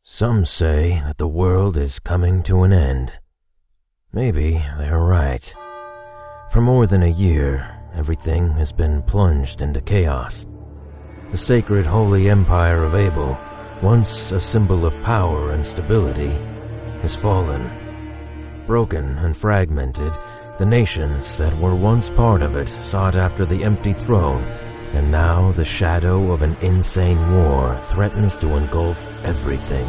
Some say that the world is coming to an end. Maybe they're right. For more than a year, everything has been plunged into chaos. The sacred holy empire of Abel, once a symbol of power and stability, has fallen. Broken and fragmented, the nations that were once part of it sought after the empty throne, and now the shadow of an insane war threatens to engulf everything.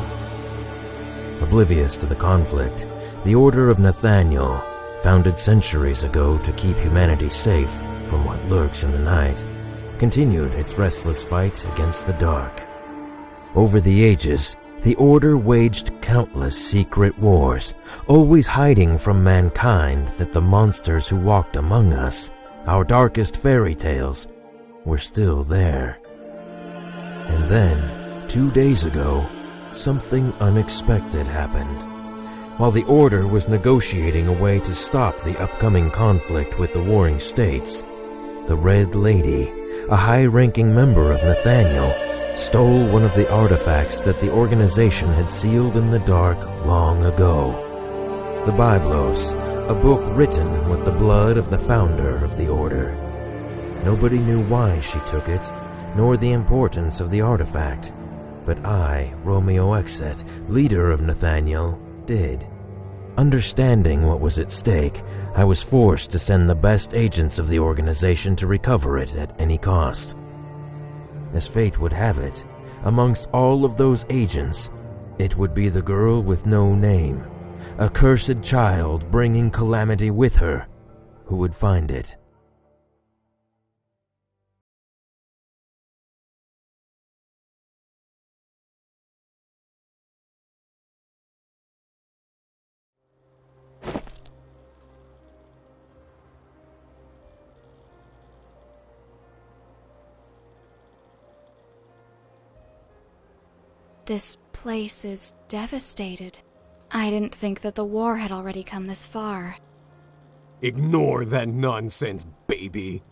Oblivious to the conflict, the Order of Nathaniel, founded centuries ago to keep humanity safe from what lurks in the night, continued its restless fight against the dark. Over the ages, the Order waged countless secret wars, always hiding from mankind that the monsters who walked among us, our darkest fairy tales, were still there. And then, 2 days ago, something unexpected happened. While the Order was negotiating a way to stop the upcoming conflict with the warring states, the Red Lady, a high-ranking member of Nathaniel, stole one of the artifacts that the organization had sealed in the dark long ago. The Biblos, a book written with the blood of the founder of the Order. Nobody knew why she took it, nor the importance of the artifact. But I, Romeo Exet, leader of Nathaniel, did. Understanding what was at stake, I was forced to send the best agents of the organization to recover it at any cost. As fate would have it, amongst all of those agents, it would be the girl with no name, a cursed child bringing calamity with her, who would find it. This place is devastated. I didn't think that the war had already come this far. Ignore that nonsense, baby.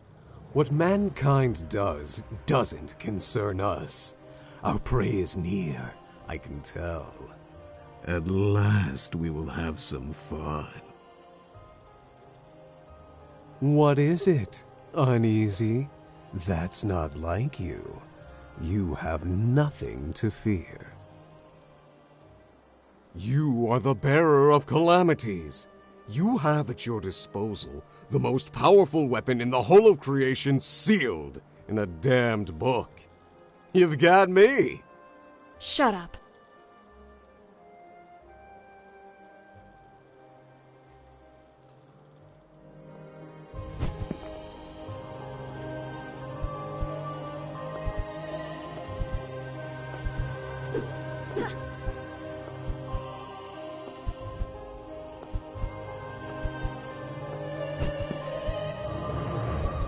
What mankind does doesn't concern us. Our prey is near, I can tell. At last we will have some fun. What is it, Uneasy? That's not like you. You have nothing to fear. You are the bearer of calamities. You have at your disposal the most powerful weapon in the whole of creation sealed in a damned book. You've got me. Shut up.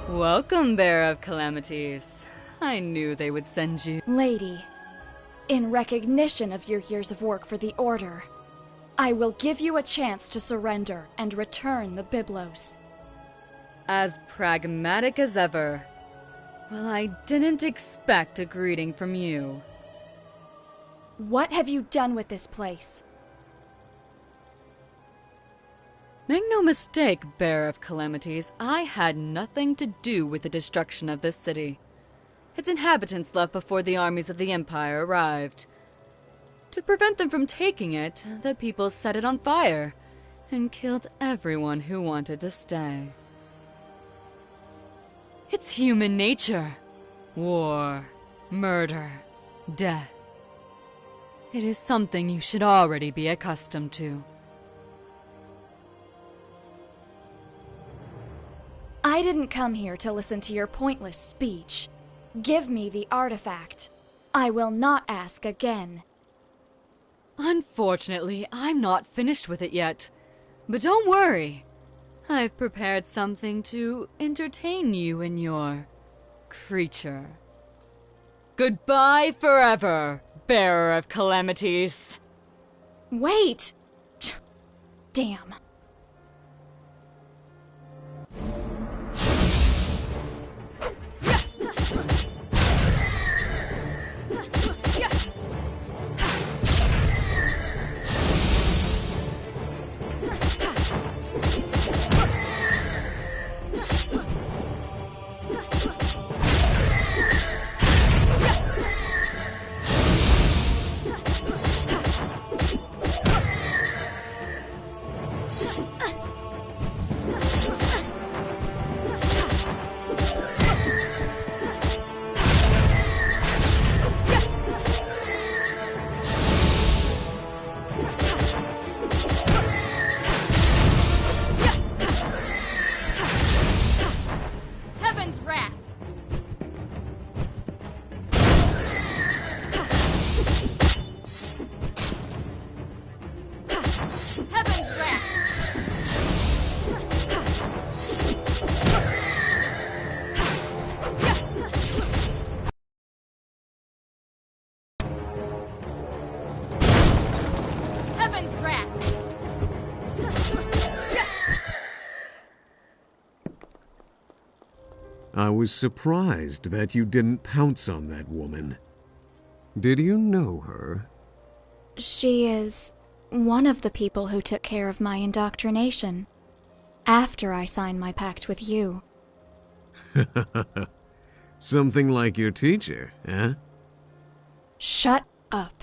Welcome, Bearer of Calamities. I knew they would send you. Lady, in recognition of your years of work for the Order, I will give you a chance to surrender and return the Biblos. As pragmatic as ever. Well, I didn't expect a greeting from you. What have you done with this place? Make no mistake, Bearer of Calamities, I had nothing to do with the destruction of this city. Its inhabitants left before the armies of the Empire arrived. To prevent them from taking it, the people set it on fire and killed everyone who wanted to stay. It's human nature. War, murder, death. It is something you should already be accustomed to. I didn't come here to listen to your pointless speech. Give me the artifact. I will not ask again. Unfortunately, I'm not finished with it yet. But don't worry. I've prepared something to entertain you and your creature. Goodbye forever, Bearer of Calamities. Wait! Damn. I was surprised that you didn't pounce on that woman. Did you know her? She is one of the people who took care of my indoctrination after I signed my pact with you. Something like your teacher, eh? Shut up.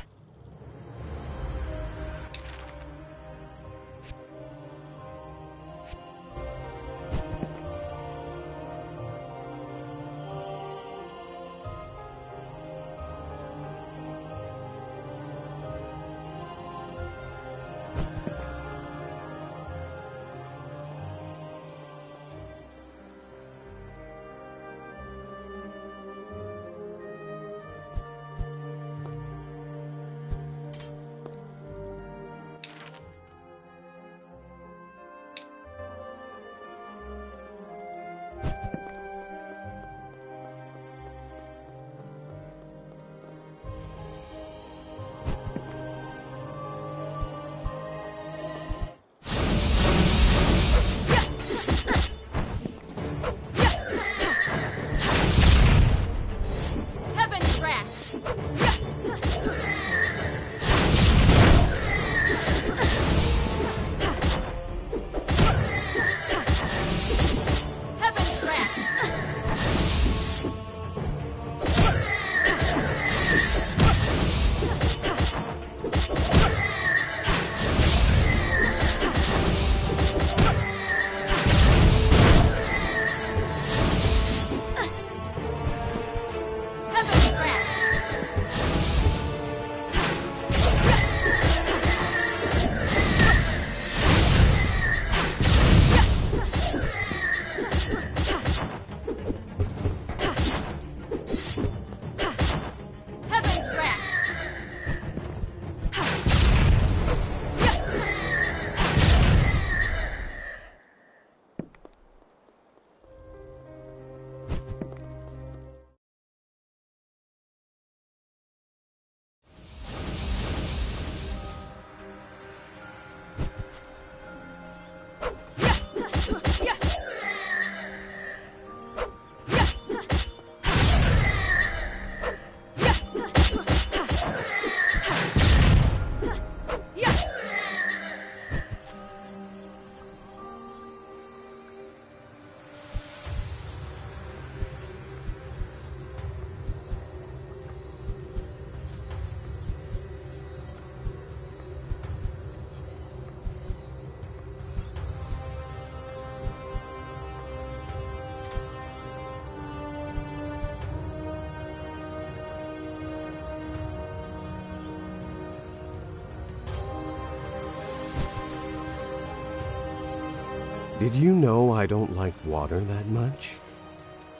Did you know I don't like water that much?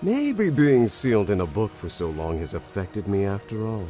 Maybe being sealed in a book for so long has affected me after all.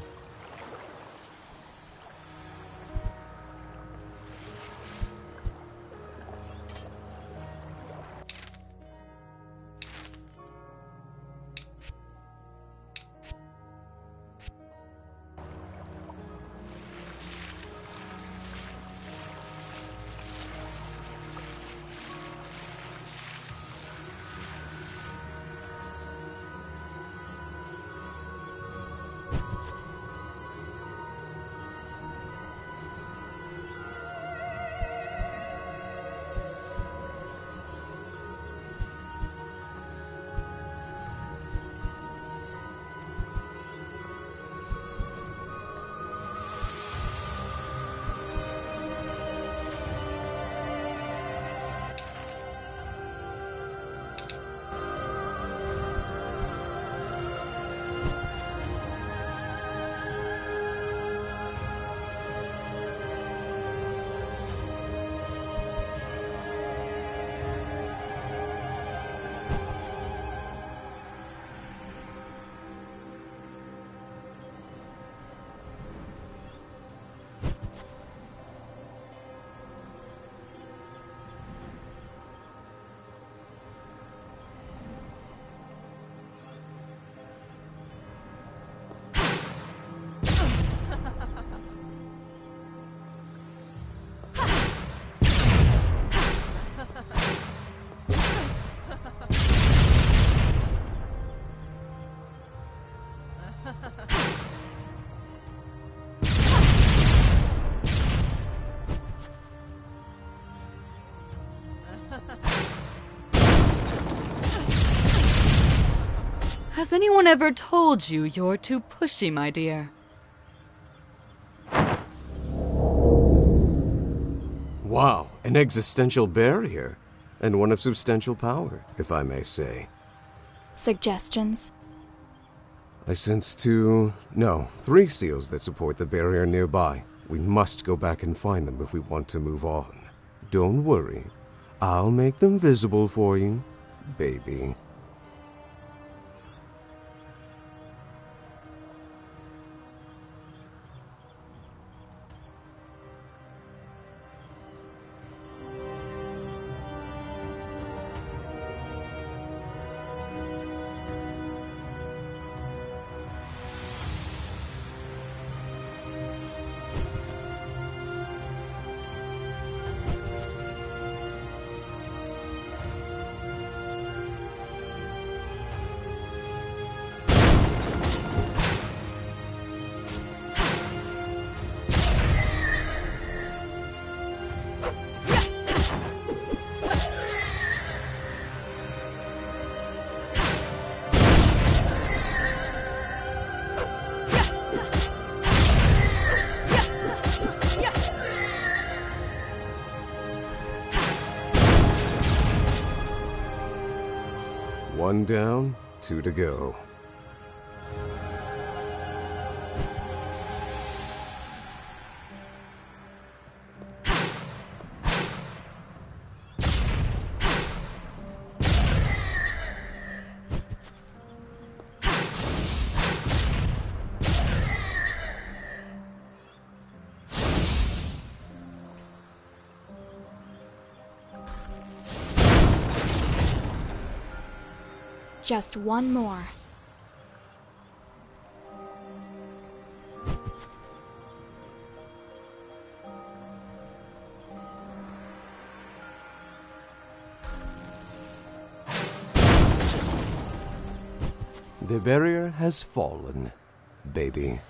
Has anyone ever told you you're too pushy, my dear? Wow, an existential barrier. And one of substantial power, if I may say. Suggestions? I sense 3 seals that support the barrier nearby. We must go back and find them if we want to move on. Don't worry. I'll make them visible for you, baby. One down, 2 to go. Just one more. The barrier has fallen, baby.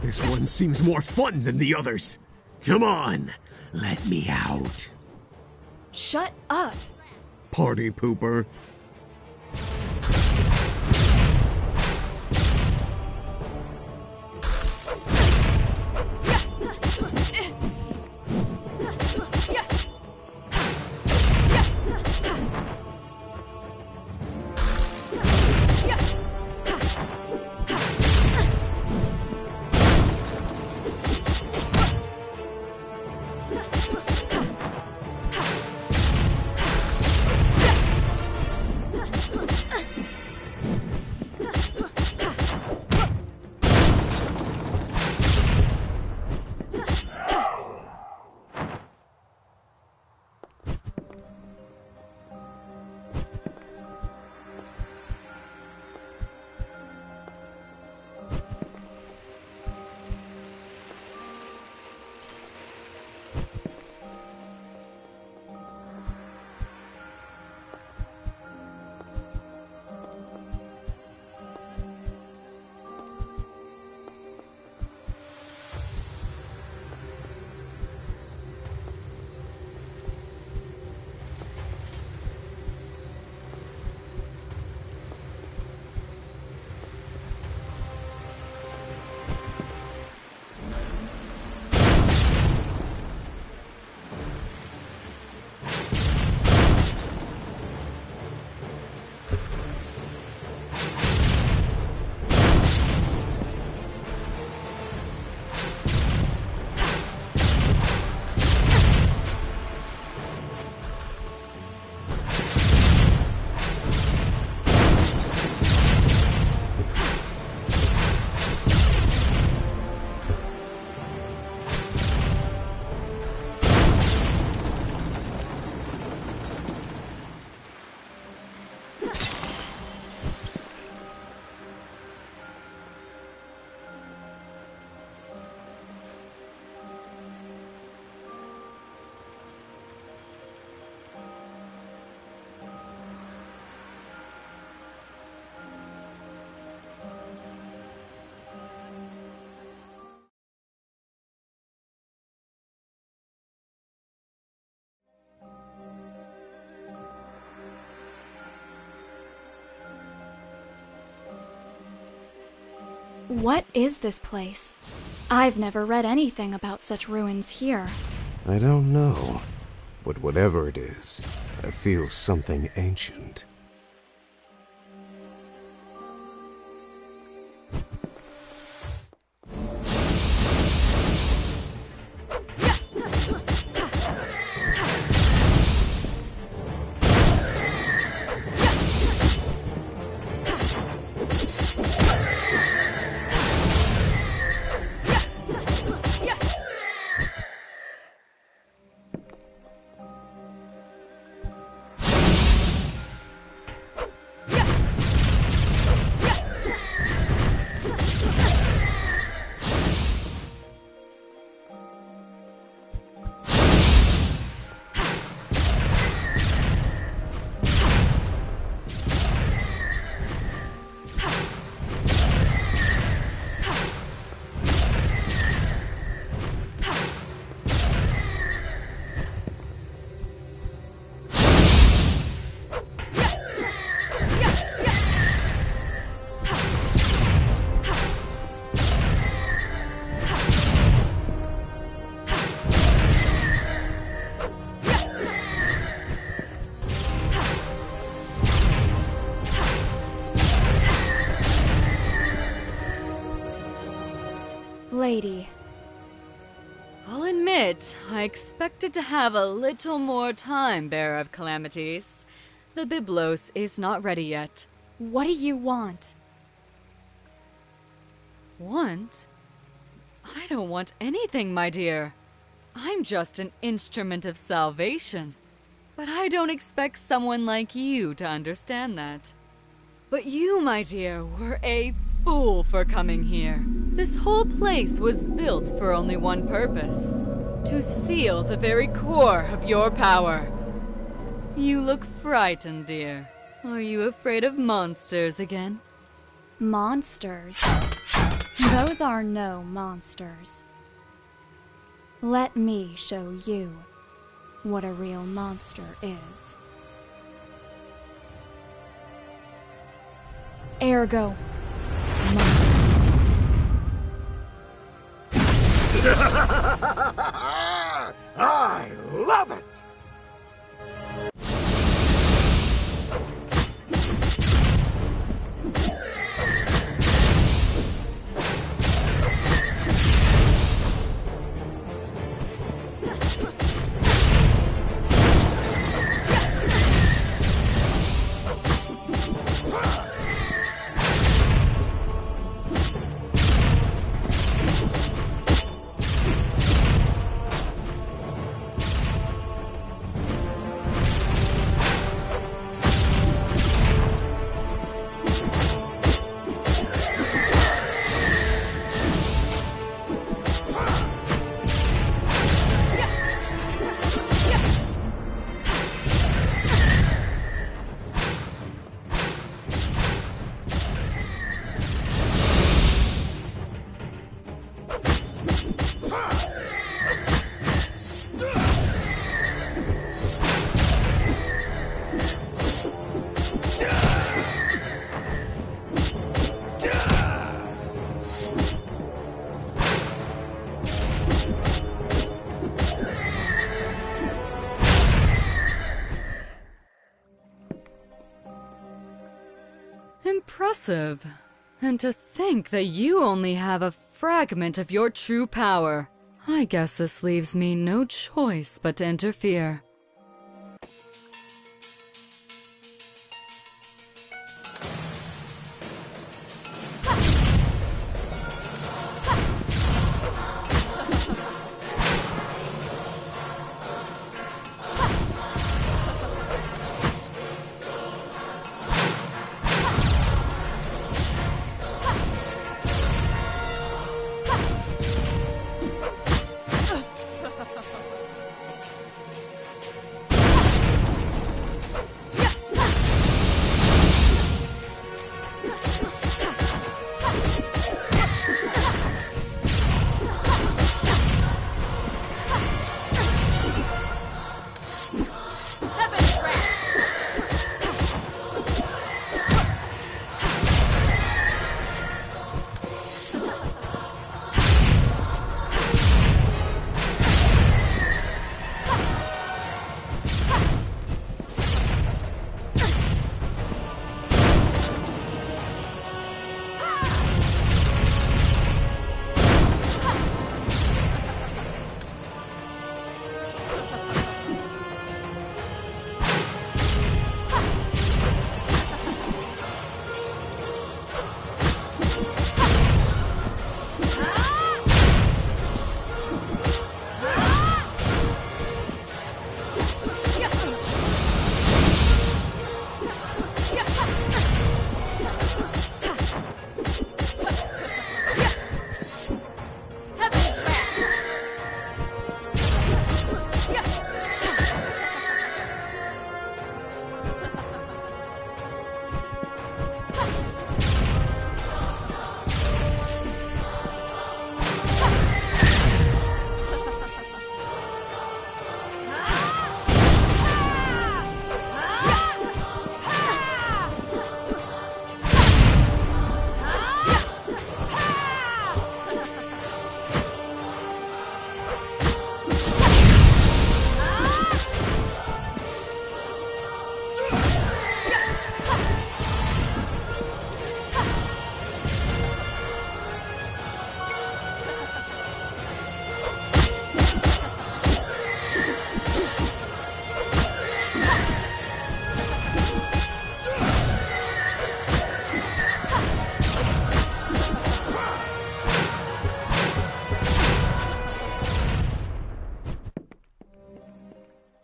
This one seems more fun than the others. Come on, let me out. Shut up! Party pooper. What is this place? I've never read anything about such ruins here. I don't know, but whatever it is, I feel something ancient. Lady. I'll admit, I expected to have a little more time, Bearer of Calamities. The Byblos is not ready yet. What do you want? Want? I don't want anything, my dear. I'm just an instrument of salvation. But I don't expect someone like you to understand that. But you, my dear, were a fool for coming here. This whole place was built for only one purpose: to seal the very core of your power. You look frightened, dear. Are you afraid of monsters again? Monsters? Those are no monsters. Let me show you what a real monster is. Ergo, Mons. I love it! Impressive. And to think that you only have a fragment of your true power. I guess this leaves me no choice but to interfere.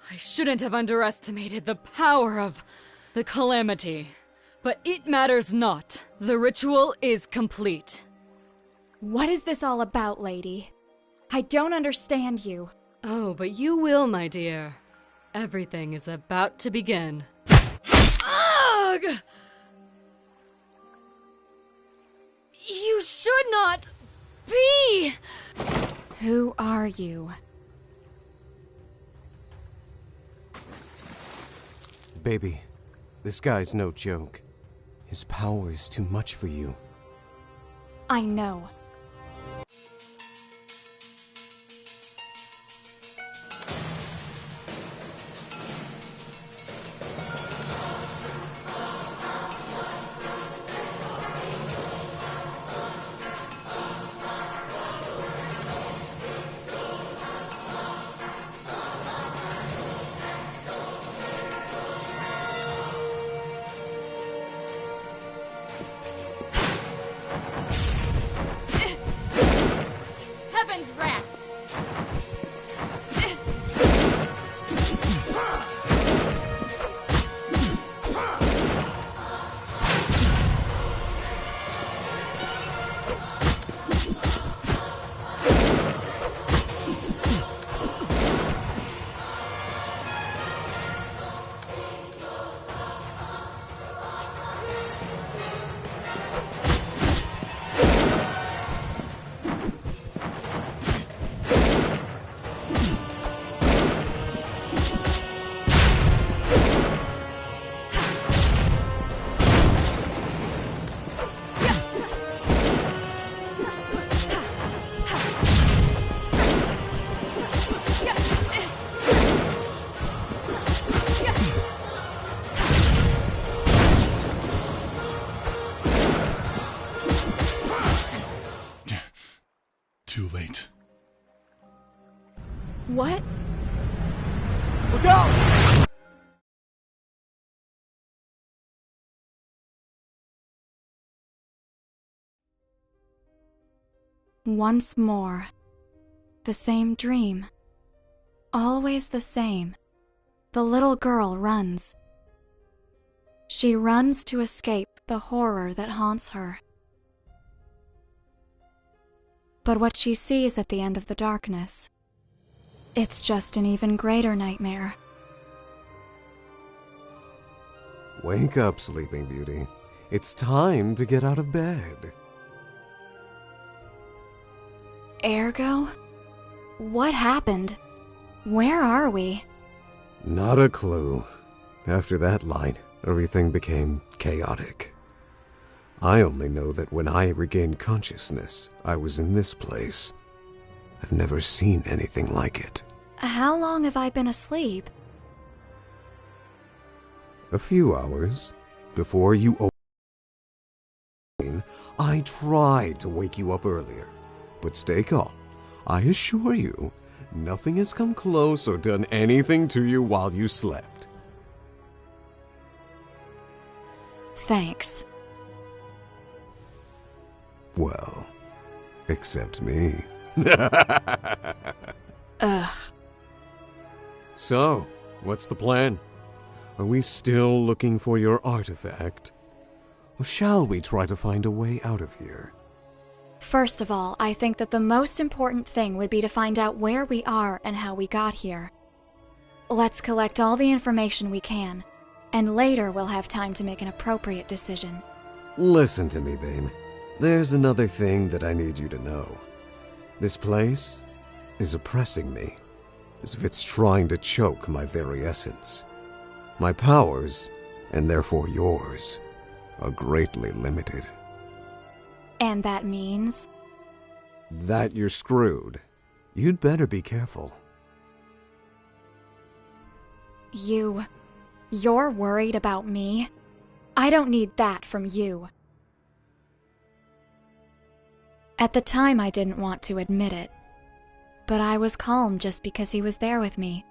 I shouldn't have underestimated the power of the calamity. But it matters not. The ritual is complete. What is this all about, lady? I don't understand you. Oh, but you will, my dear. Everything is about to begin. Ugh! You should not be! Who are you? Baby, this guy's no joke. His power is too much for you. I know. Heaven's wrath! Too late. What? Look out! Once more. The same dream. Always the same. The little girl runs. She runs to escape the horror that haunts her. But what she sees at the end of the darkness, it's just an even greater nightmare. Wake up, Sleeping Beauty. It's time to get out of bed. Ergo? What happened? Where are we? Not a clue. After that light, everything became chaotic. I only know that when I regained consciousness, I was in this place. I've never seen anything like it. How long have I been asleep? A few hours. Before you opened, I tried to wake you up earlier. But stay calm. I assure you, nothing has come close or done anything to you while you slept. Thanks. Well, except me. Ugh. So, what's the plan? Are we still looking for your artifact? Or shall we try to find a way out of here? First of all, I think that the most important thing would be to find out where we are and how we got here. Let's collect all the information we can, and later we'll have time to make an appropriate decision. Listen to me, babe. There's another thing that I need you to know. This place is oppressing me, as if it's trying to choke my very essence. My powers, and therefore yours, are greatly limited. And that means? That you're screwed. You'd better be careful. You're worried about me? I don't need that from you. At the time, I didn't want to admit it, but I was calm just because he was there with me.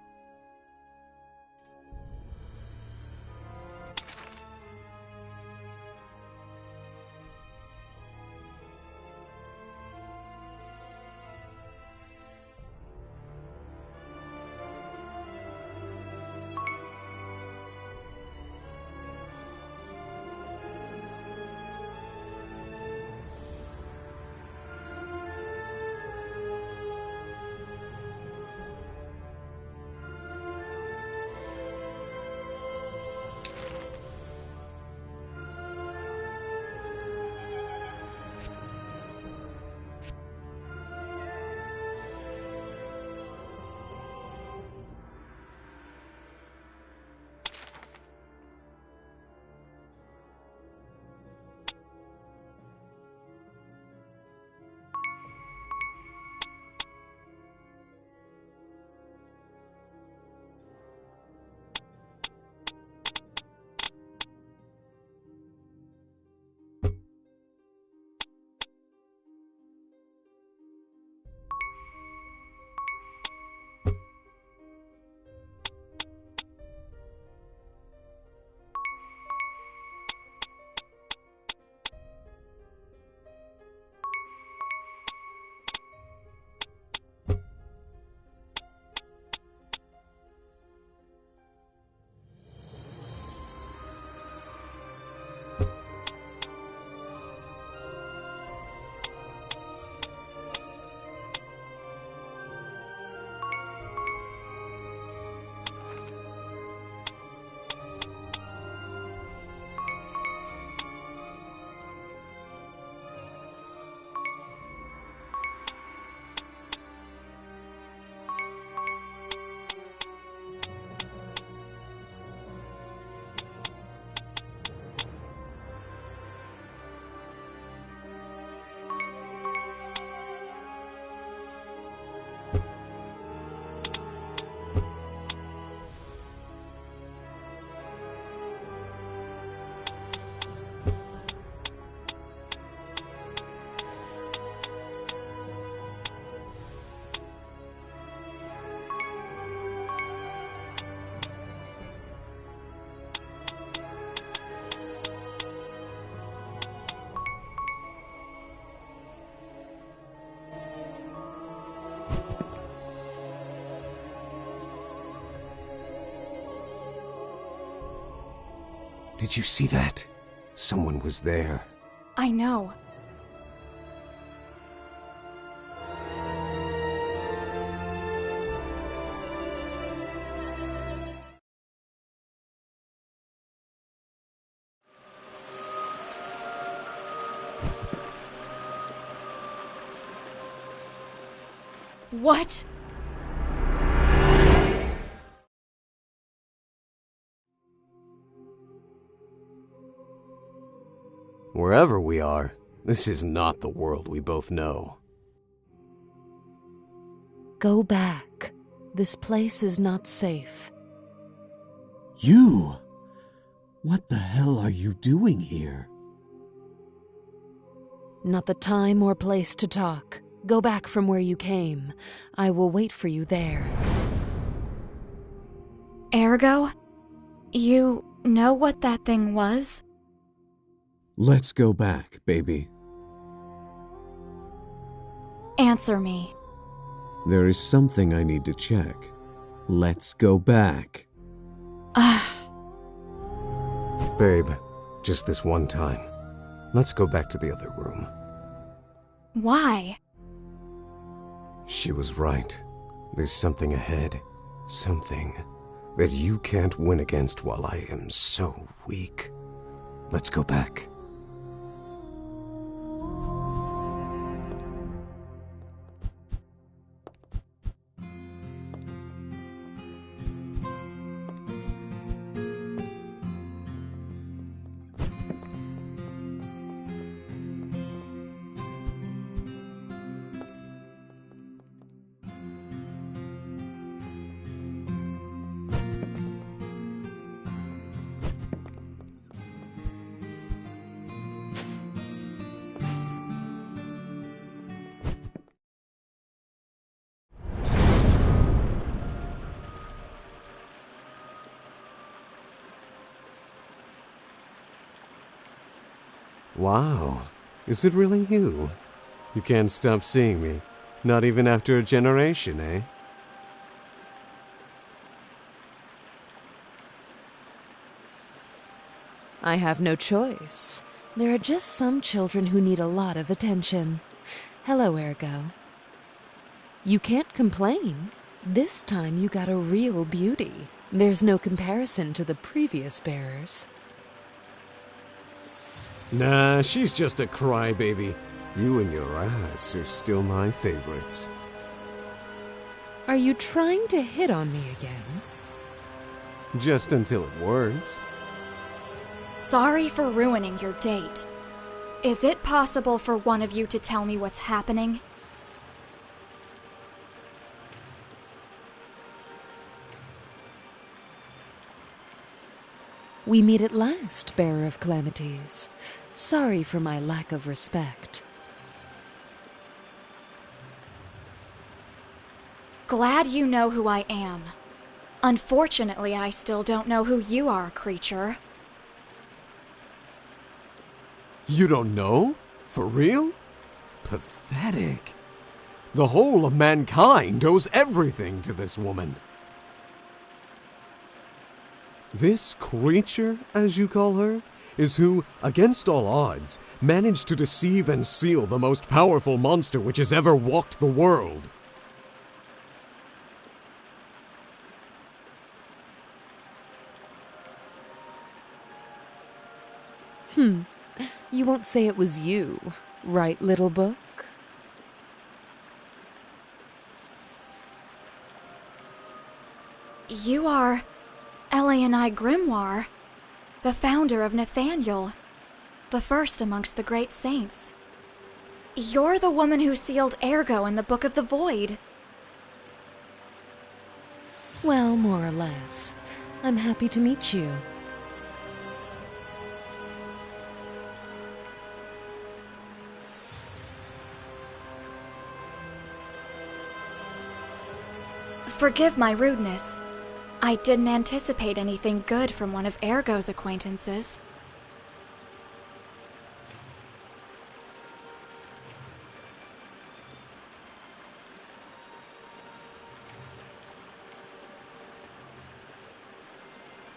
Did you see that? Someone was there. I know. What? Wherever we are, this is not the world we both know. Go back. This place is not safe. You? What the hell are you doing here? Not the time or place to talk. Go back from where you came. I will wait for you there. Ergo? You know what that thing was? Let's go back, baby. Answer me. There is something I need to check. Let's go back. Babe, just this one time. Let's go back to the other room. Why? She was right. There's something ahead. Something that you can't win against while I am so weak. Let's go back. Wow, is it really you? You can't stop seeing me, not even after a generation, eh? I have no choice. There are just some children who need a lot of attention. Hello, Ergo. You can't complain. This time you got a real beauty. There's no comparison to the previous bearers. Nah, she's just a crybaby. You and your ass are still my favorites. Are you trying to hit on me again? Just until it works. Sorry for ruining your date. Is it possible for one of you to tell me what's happening? We meet at last, Bearer of Calamities. Sorry for my lack of respect. Glad you know who I am. Unfortunately, I still don't know who you are, creature. You don't know? For real? Pathetic. The whole of mankind owes everything to this woman. This creature, as you call her, is who, against all odds, managed to deceive and seal the most powerful monster which has ever walked the world. You won't say it was you, right, little book? You are Elianai Grimoire, the founder of Nathaniel, the first amongst the great saints. You're the woman who sealed Ergo in the Book of the Void. Well, more or less. I'm happy to meet you. Forgive my rudeness. I didn't anticipate anything good from one of Ergo's acquaintances.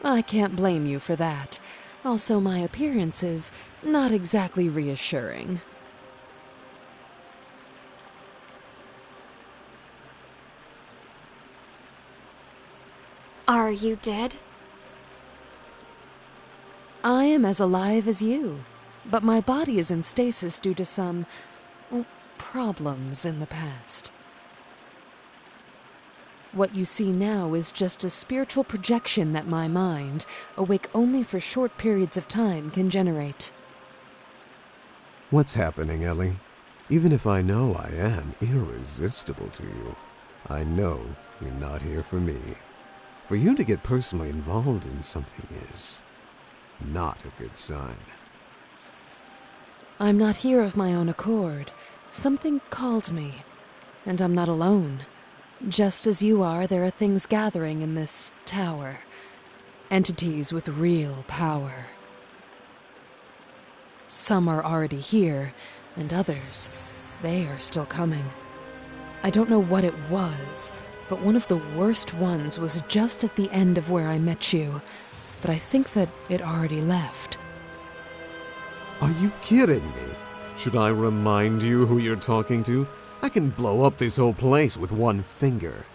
I can't blame you for that. Also, my appearance is not exactly reassuring. Are you dead? I am as alive as you, but my body is in stasis due to some problems in the past. What you see now is just a spiritual projection that my mind, awake only for short periods of time, can generate. What's happening, Ellie? Even if I know I am irresistible to you, I know you're not here for me. For you to get personally involved in something is not a good sign. I'm not here of my own accord. Something called me, and I'm not alone. Just as you are, there are things gathering in this tower. Entities with real power. Some are already here, and others, they are still coming. I don't know what it was, but one of the worst ones was just at the end of where I met you. But I think that it already left. Are you kidding me? Should I remind you who you're talking to? I can blow up this whole place with one finger.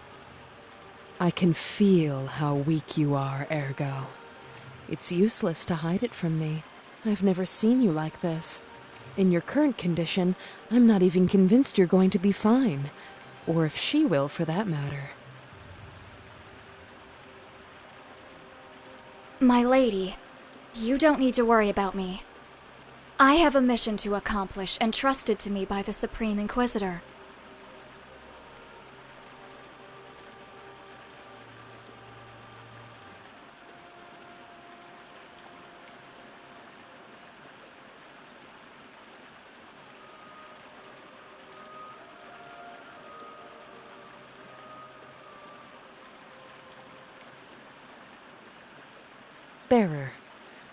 I can feel how weak you are, Ergo. It's useless to hide it from me. I've never seen you like this. In your current condition, I'm not even convinced you're going to be fine. Or if she will, for that matter. My lady, you don't need to worry about me. I have a mission to accomplish entrusted to me by the Supreme Inquisitor. Bearer,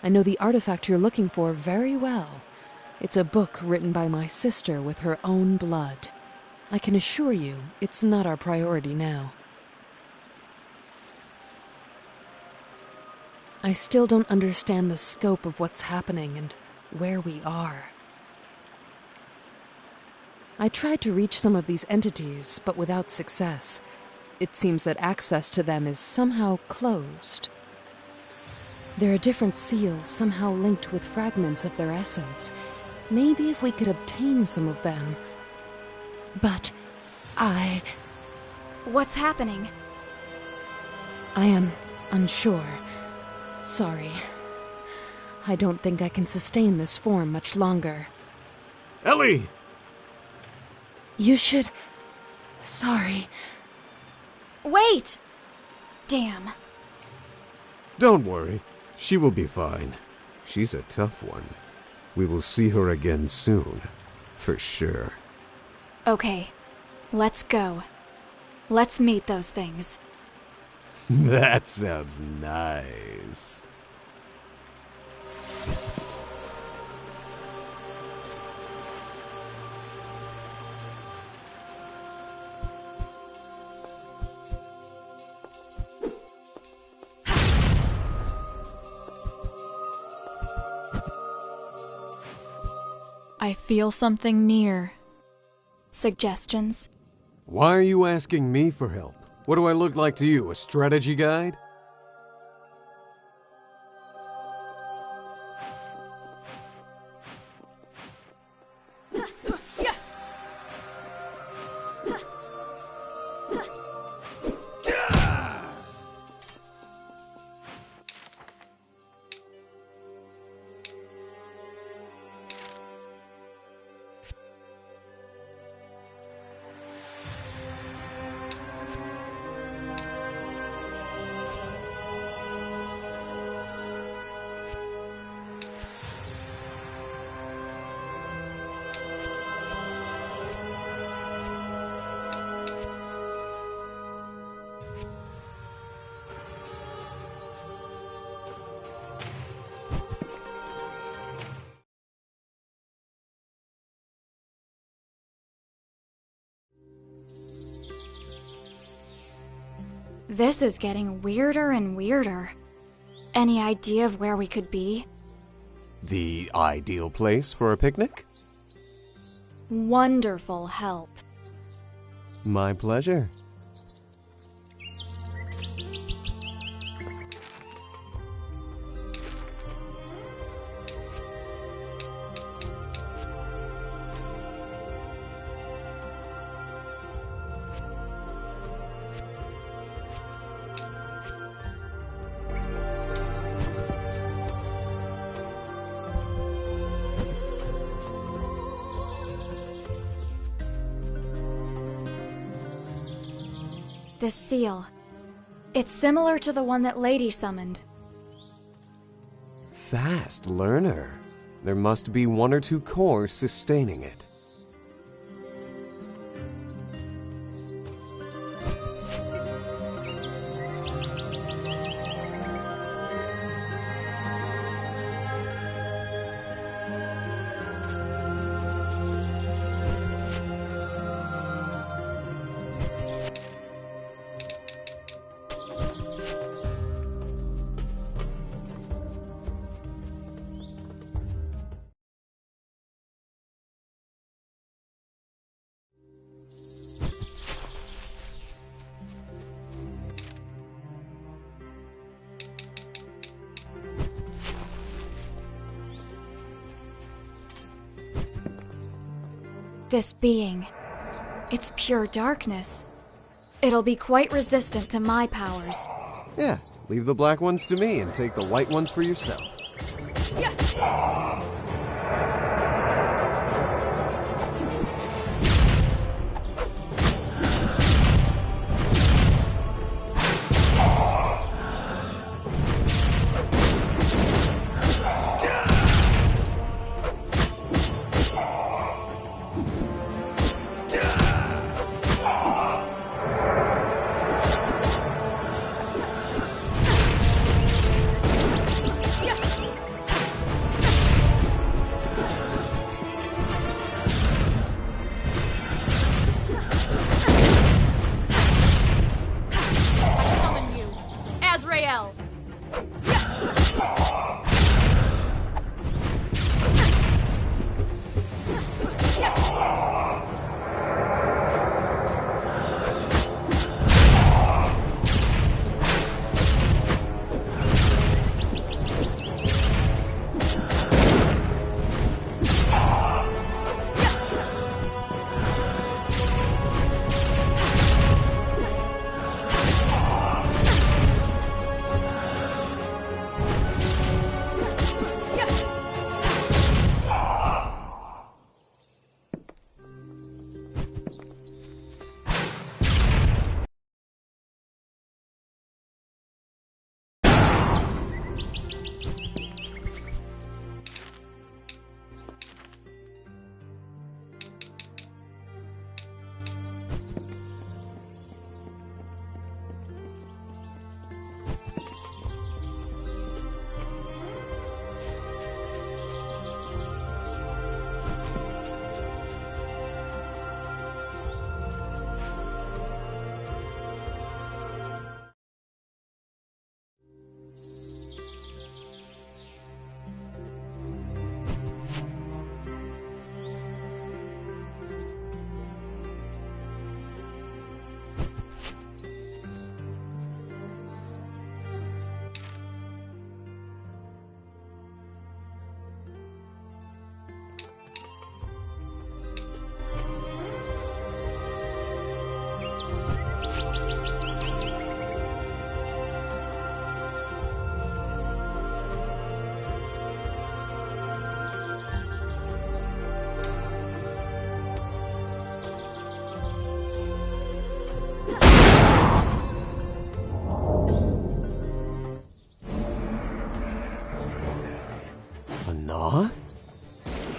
I know the artifact you're looking for very well. It's a book written by my sister with her own blood. I can assure you, it's not our priority now. I still don't understand the scope of what's happening and where we are. I tried to reach some of these entities, but without success. It seems that access to them is somehow closed. There are different seals somehow linked with fragments of their essence. Maybe if we could obtain some of them. But What's happening? I am unsure. Sorry. I don't think I can sustain this form much longer. Ellie! You should... Sorry. Wait! Damn. Don't worry. She will be fine. She's a tough one. We will see her again soon. For sure. Okay, let's go. Let's meet those things. That sounds nice. I feel something near. Suggestions? Why are you asking me for help? What do I look like to you, a strategy guide? This is getting weirder and weirder. Any idea of where we could be? The ideal place for a picnic? Wonderful help. My pleasure. This seal. It's similar to the one that Lady summoned. Fast learner. There must be one or two cores sustaining it. This being, it's pure darkness. It'll be quite resistant to my powers. Yeah, leave the black ones to me and take the white ones for yourself.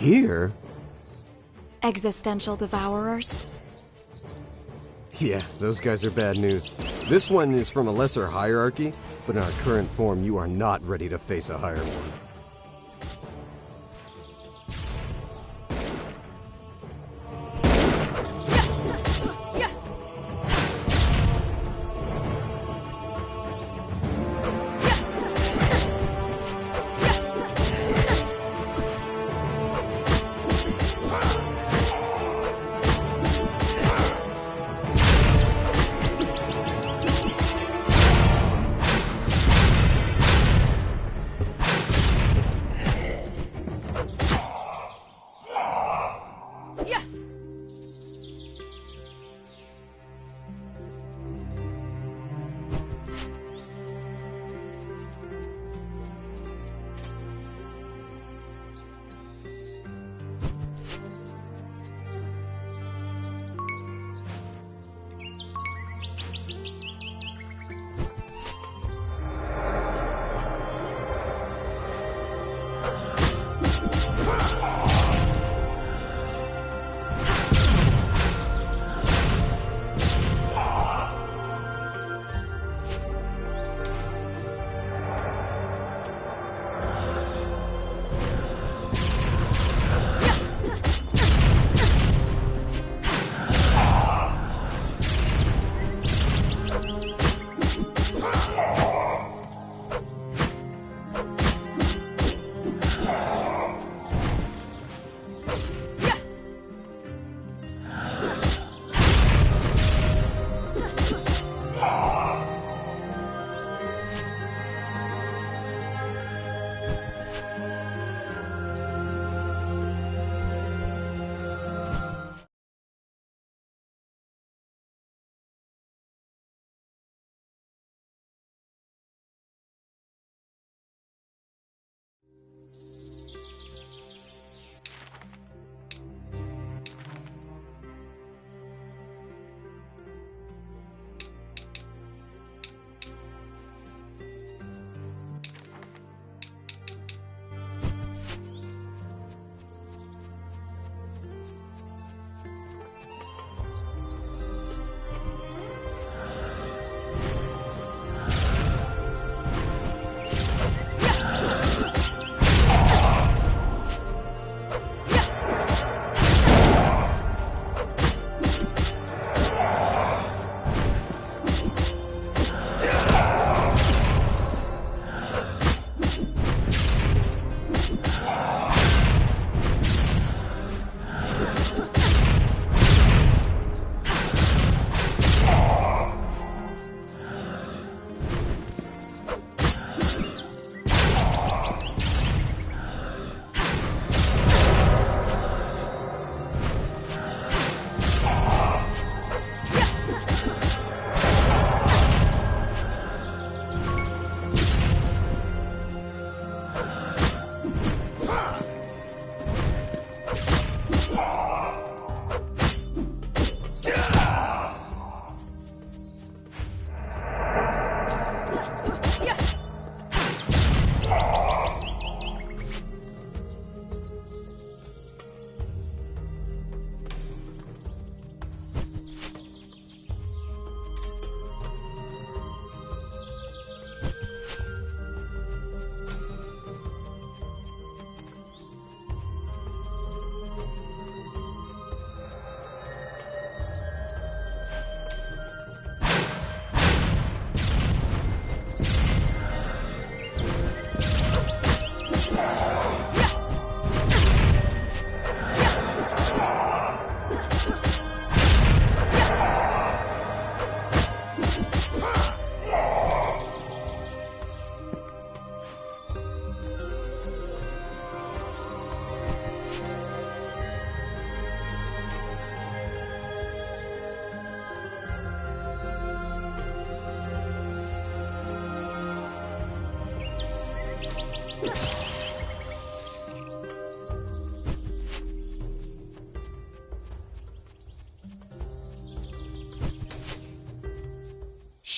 Here? Existential devourers? Yeah, those guys are bad news. This one is from a lesser hierarchy, but in our current form, you are not ready to face a higher one.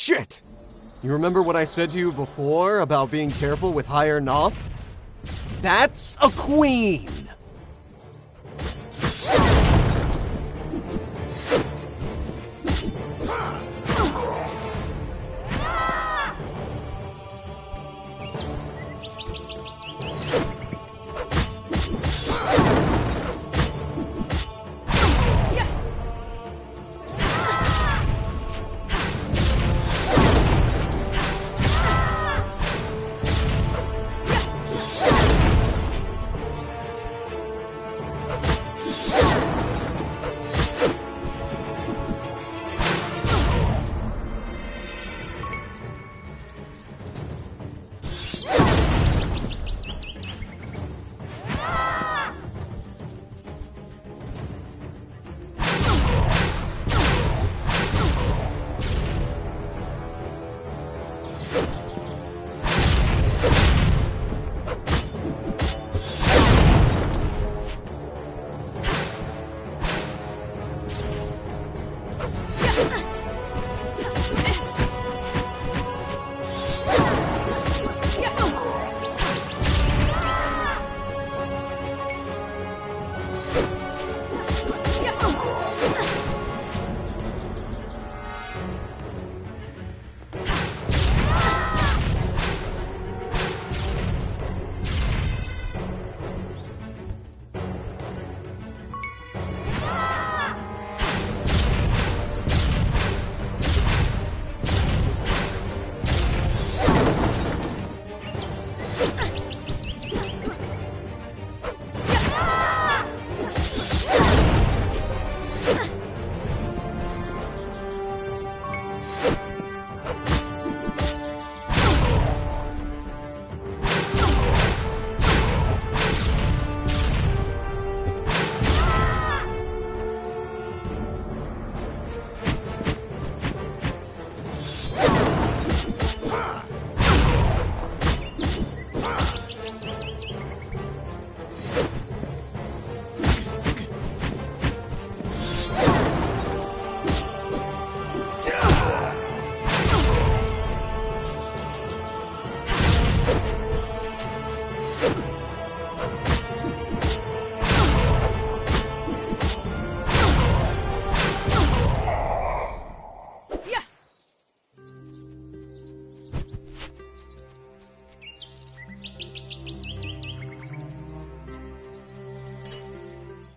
Shit! You remember what I said to you before about being careful with higher Noth? That's a queen!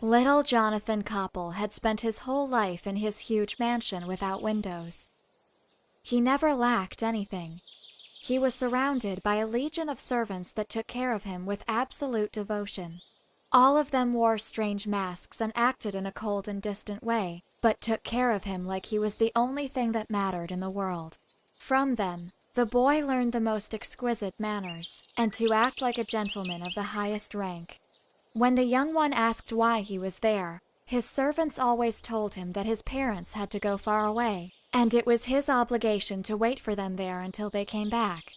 Little Jonathan Koppel had spent his whole life in his huge mansion without windows. He never lacked anything. He was surrounded by a legion of servants that took care of him with absolute devotion. All of them wore strange masks and acted in a cold and distant way, but took care of him like he was the only thing that mattered in the world. From them, the boy learned the most exquisite manners, and to act like a gentleman of the highest rank. When the young one asked why he was there, his servants always told him that his parents had to go far away, and it was his obligation to wait for them there until they came back.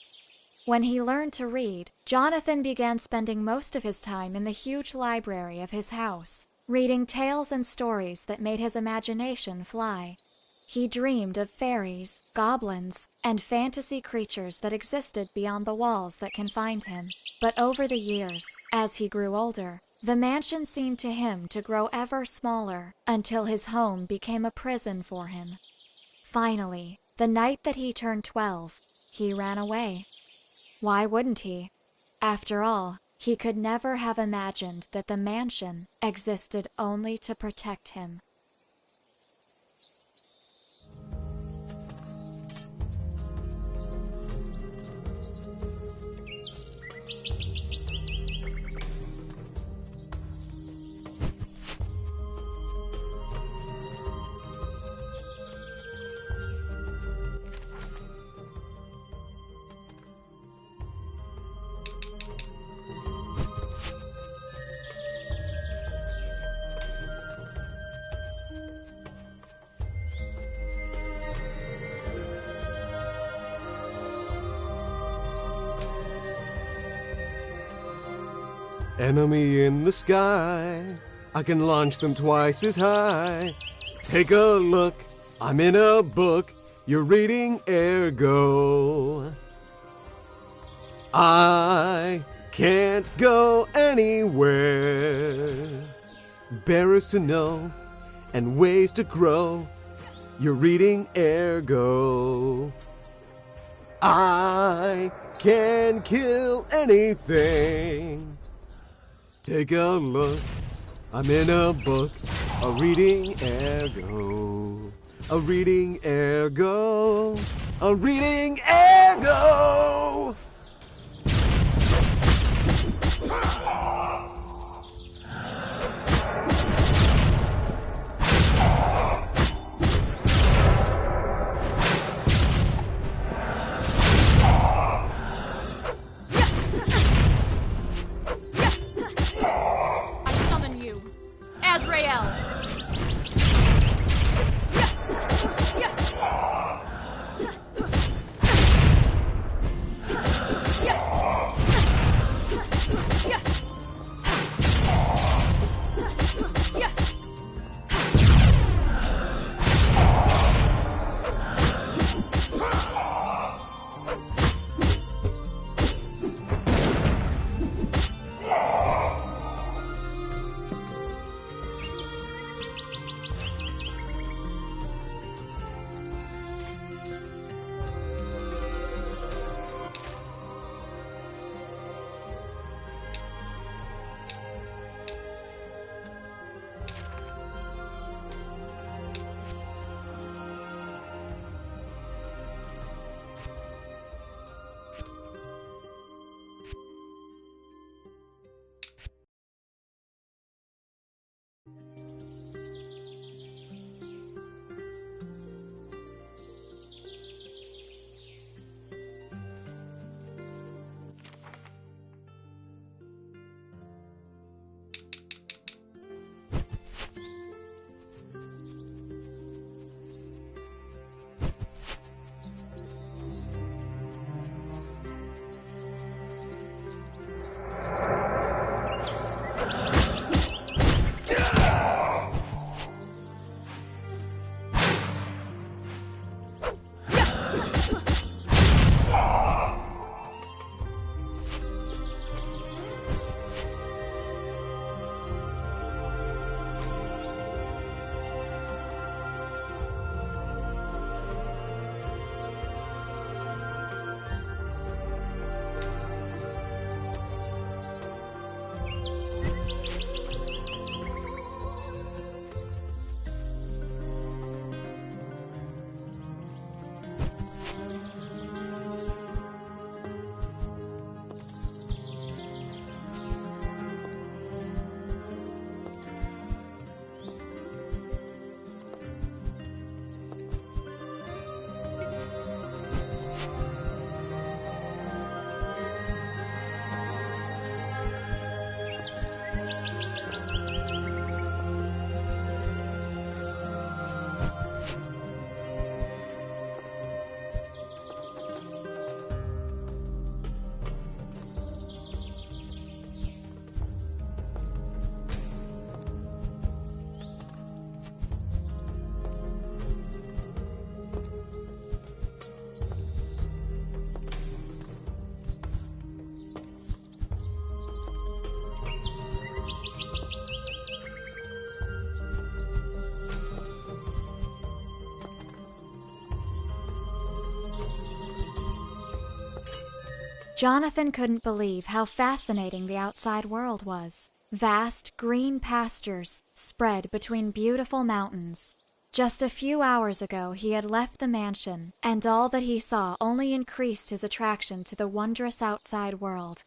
When he learned to read, Jonathan began spending most of his time in the huge library of his house, reading tales and stories that made his imagination fly. He dreamed of fairies, goblins, and fantasy creatures that existed beyond the walls that confined him. But over the years, as he grew older, the mansion seemed to him to grow ever smaller until his home became a prison for him. Finally, the night that he turned 12, he ran away. Why wouldn't he? After all, he could never have imagined that the mansion existed only to protect him. Enemy in the sky, I can launch them twice as high. Take a look, I'm in a book, You're reading Ergo. I can't go anywhere. Bearers to know and ways to grow. You're reading Ergo. I can kill anything. Take a look. I'm in a book. A reading Ergo. A reading Ergo. A reading Ergo. Jonathan couldn't believe how fascinating the outside world was. Vast green pastures spread between beautiful mountains. Just a few hours ago he had left the mansion, and all that he saw only increased his attraction to the wondrous outside world.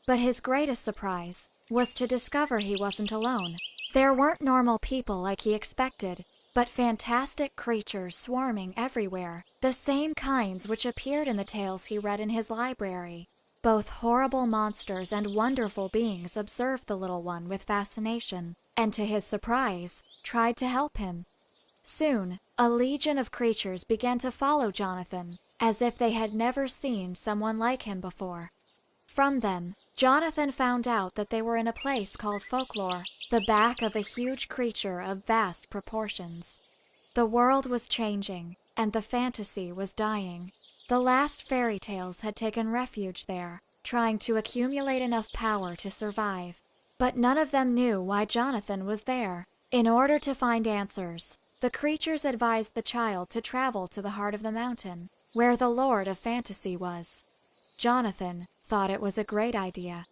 But his greatest surprise was to discover he wasn't alone. There weren't normal people like he expected, but fantastic creatures swarming everywhere, the same kinds which appeared in the tales he read in his library. Both horrible monsters and wonderful beings observed the little one with fascination, and to his surprise, tried to help him. Soon, a legion of creatures began to follow Jonathan, as if they had never seen someone like him before. From them, Jonathan found out that they were in a place called Folklore, the back of a huge creature of vast proportions. The world was changing, and the fantasy was dying. The last fairy tales had taken refuge there, trying to accumulate enough power to survive. But none of them knew why Jonathan was there. In order to find answers, the creatures advised the child to travel to the heart of the mountain, where the Lord of Fantasy was. Jonathan thought it was a great idea.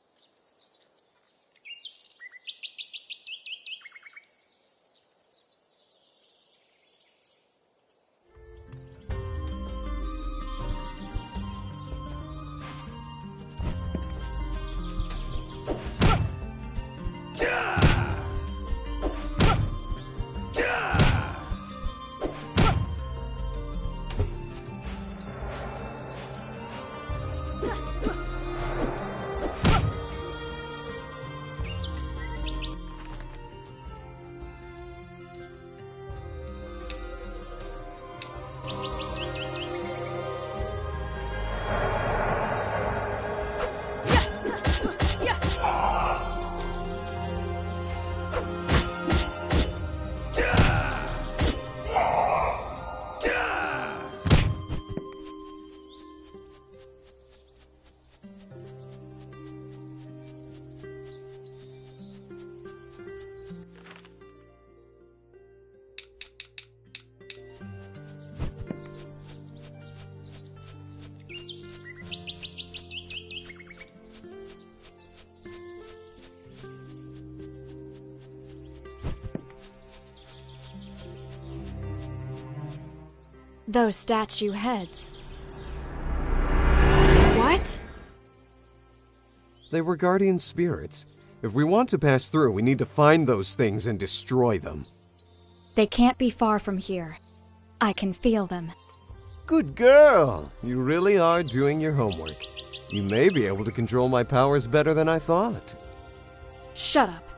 Those statue heads. What? They were guardian spirits. If we want to pass through, we need to find those things and destroy them. They can't be far from here. I can feel them. Good girl! You really are doing your homework. You may be able to control my powers better than I thought. Shut up.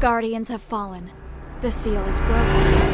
guardians have fallen. The seal is broken.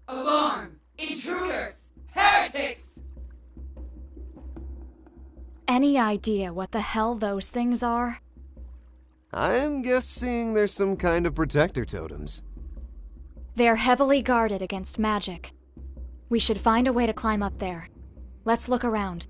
Alarm! Intruders! Heretics! Any idea what the hell those things are? I'm guessing there's some kind of protector totems. They're heavily guarded against magic. We should find a way to climb up there. Let's look around.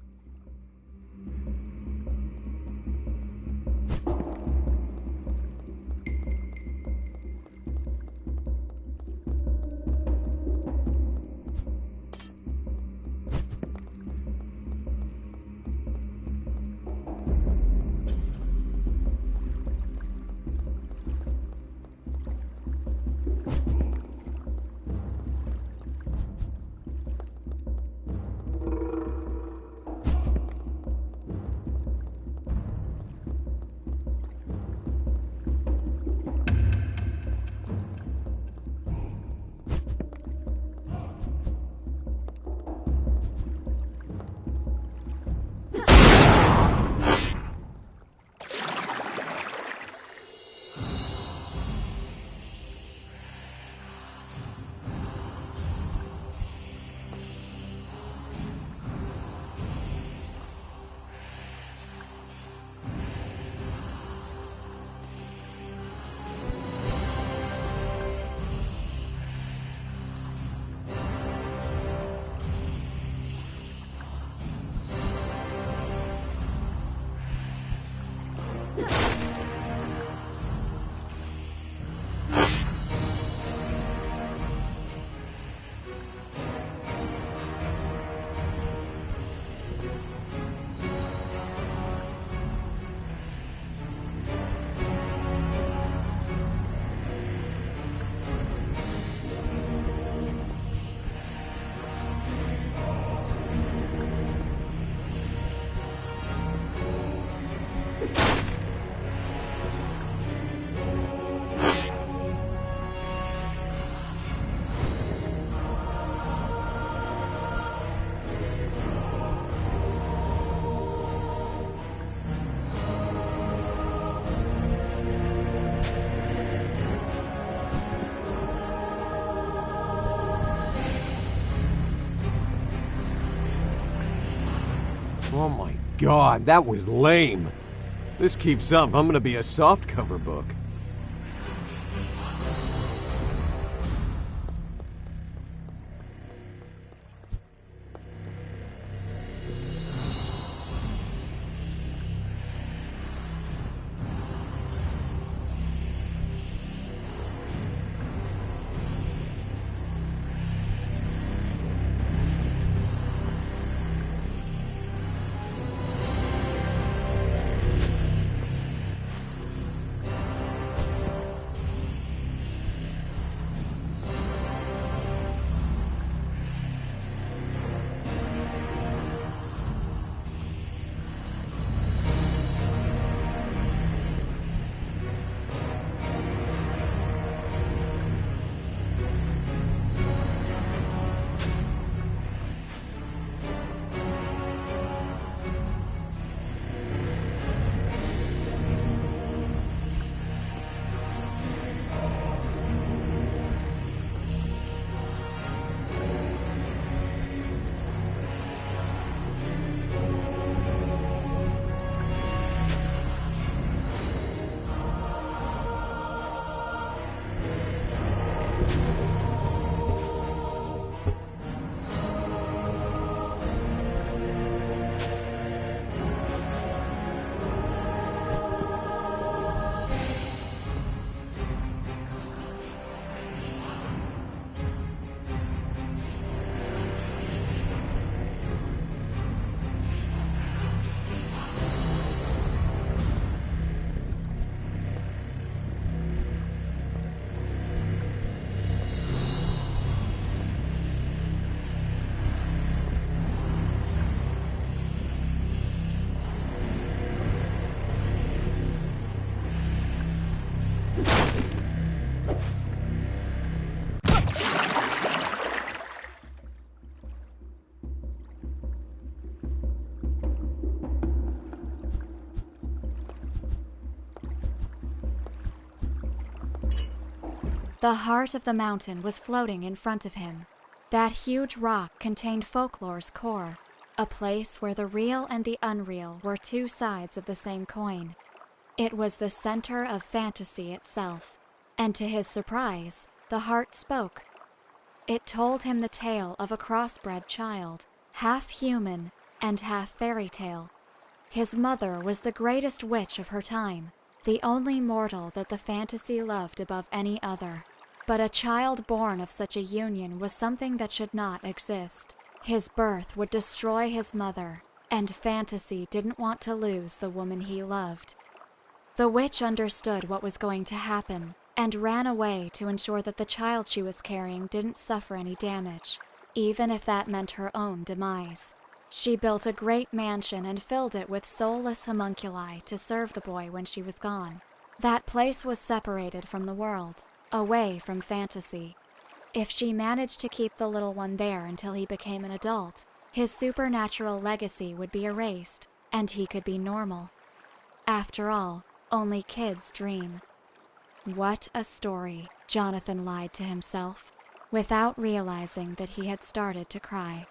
Oh my god, that was lame. This keeps up, I'm gonna be a softcover book. The heart of the mountain was floating in front of him. That huge rock contained folklore's core, a place where the real and the unreal were two sides of the same coin. It was the center of fantasy itself, and to his surprise, the heart spoke. It told him the tale of a crossbred child, half human and half fairy tale. His mother was the greatest witch of her time, the only mortal that the fantasy loved above any other. But a child born of such a union was something that should not exist. His birth would destroy his mother, and fantasy didn't want to lose the woman he loved. The witch understood what was going to happen, and ran away to ensure that the child she was carrying didn't suffer any damage, even if that meant her own demise. She built a great mansion and filled it with soulless homunculi to serve the boy when she was gone. That place was separated from the world, away from fantasy. If she managed to keep the little one there until he became an adult, his supernatural legacy would be erased, and he could be normal. After all, only kids dream. What a story, Jonathan lied to himself, without realizing that he had started to cry.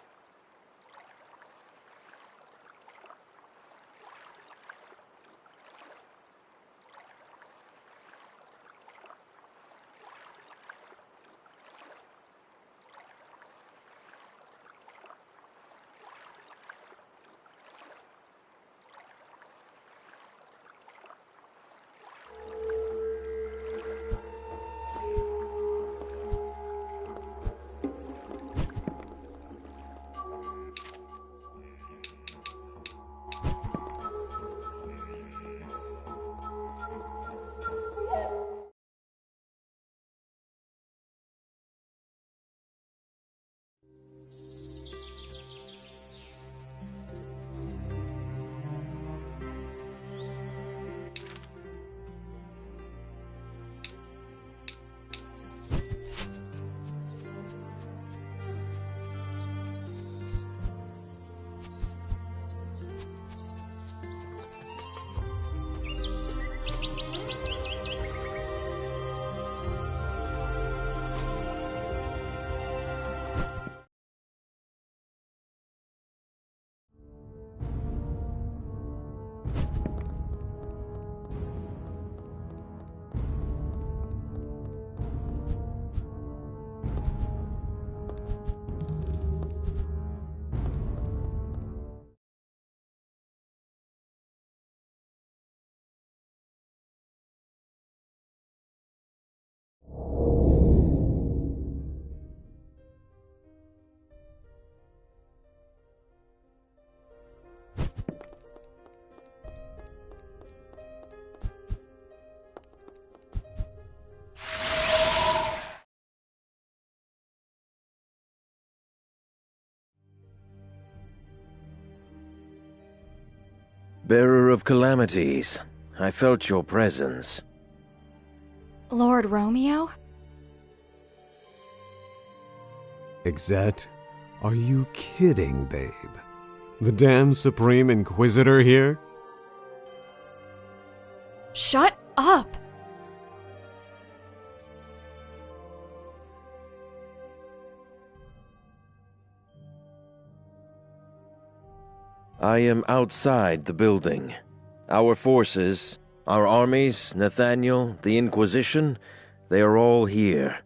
Bearer of calamities, I felt your presence. Lord Romeo? Exet, are you kidding, babe? The damn Supreme Inquisitor here? Shut up! I am outside the building. Our forces, our armies, Nathaniel, the Inquisition, they are all here.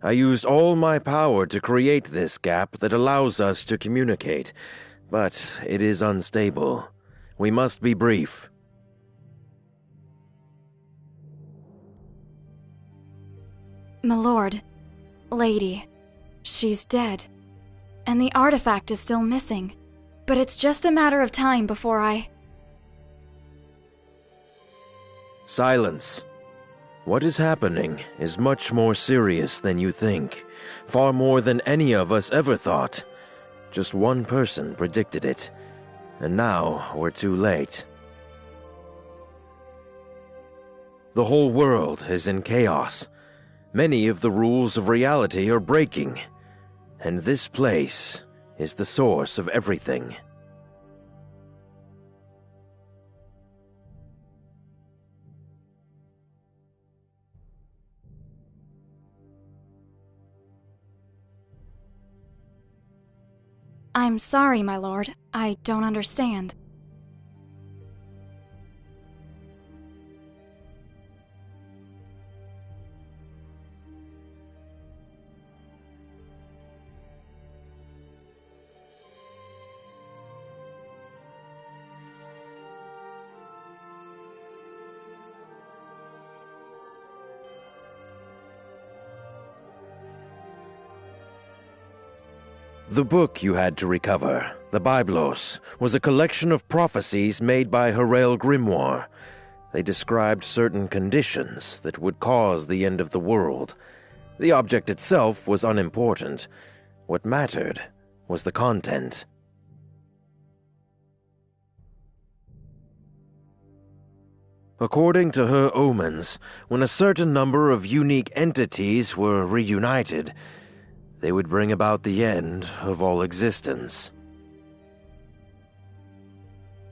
I used all my power to create this gap that allows us to communicate, but it is unstable. We must be brief. Milord, Lady, she's dead. And the artifact is still missing. But it's just a matter of time before I... Silence. What is happening is much more serious than you think. Far more than any of us ever thought. Just one person predicted it. And now we're too late. The whole world is in chaos. Many of the rules of reality are breaking. And this place is the source of everything. I'm sorry, my lord. I don't understand. The book you had to recover, the Biblos, was a collection of prophecies made by Harel Grimoire. They described certain conditions that would cause the end of the world. The object itself was unimportant. What mattered was the content. According to her omens, when a certain number of unique entities were reunited, they would bring about the end of all existence.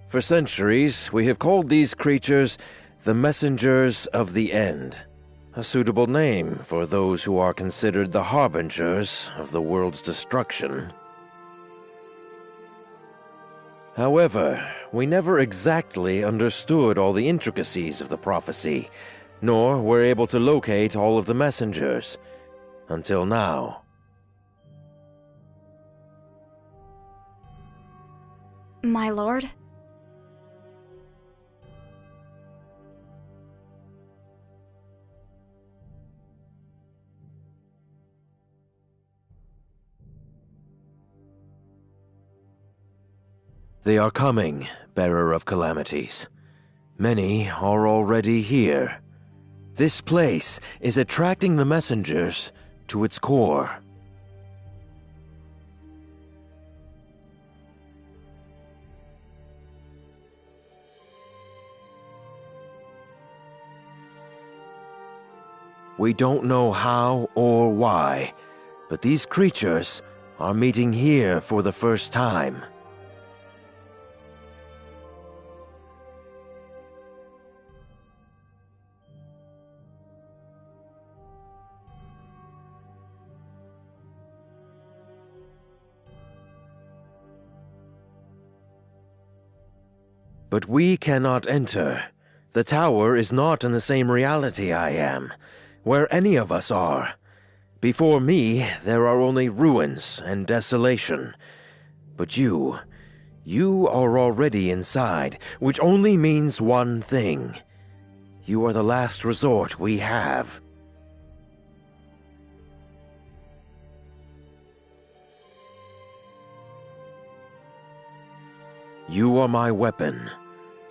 For centuries, we have called these creatures the Messengers of the End, a suitable name for those who are considered the harbingers of the world's destruction. However, we never exactly understood all the intricacies of the prophecy, nor were able to locate all of the messengers, until now. My lord? They are coming, bearer of calamities. Many are already here. This place is attracting the messengers to its core. We don't know how or why, but these creatures are meeting here for the first time. But we cannot enter. The tower is not in the same reality I am, where any of us are. Before me, there are only ruins and desolation. But you are already inside, which only means one thing. You are the last resort we have. You are my weapon,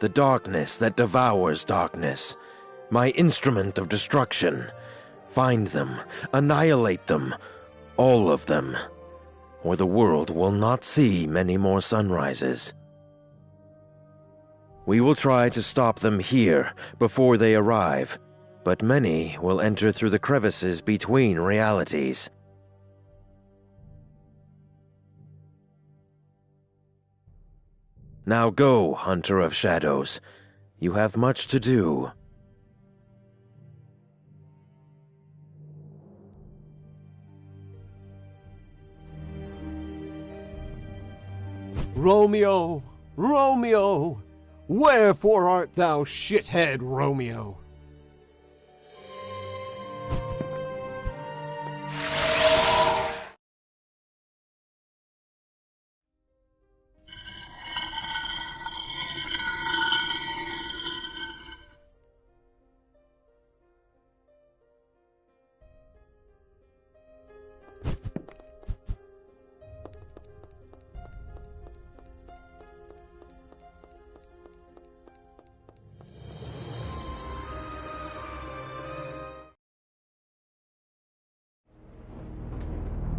the darkness that devours darkness, my instrument of destruction. Find them, annihilate them, all of them, or the world will not see many more sunrises. We will try to stop them here before they arrive, but many will enter through the crevices between realities. Now go, Hunter of Shadows. You have much to do. Romeo, Romeo, wherefore art thou, shithead Romeo?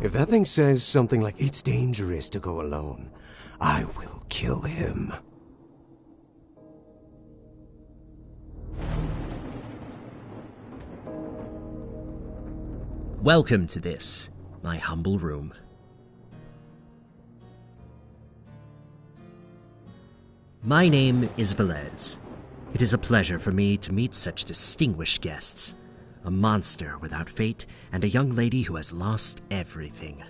If that thing says something like, "It's dangerous to go alone," I will kill him. Welcome to this, my humble room. My name is Velez. It is a pleasure for me to meet such distinguished guests. A monster without fate, and a young lady who has lost everything.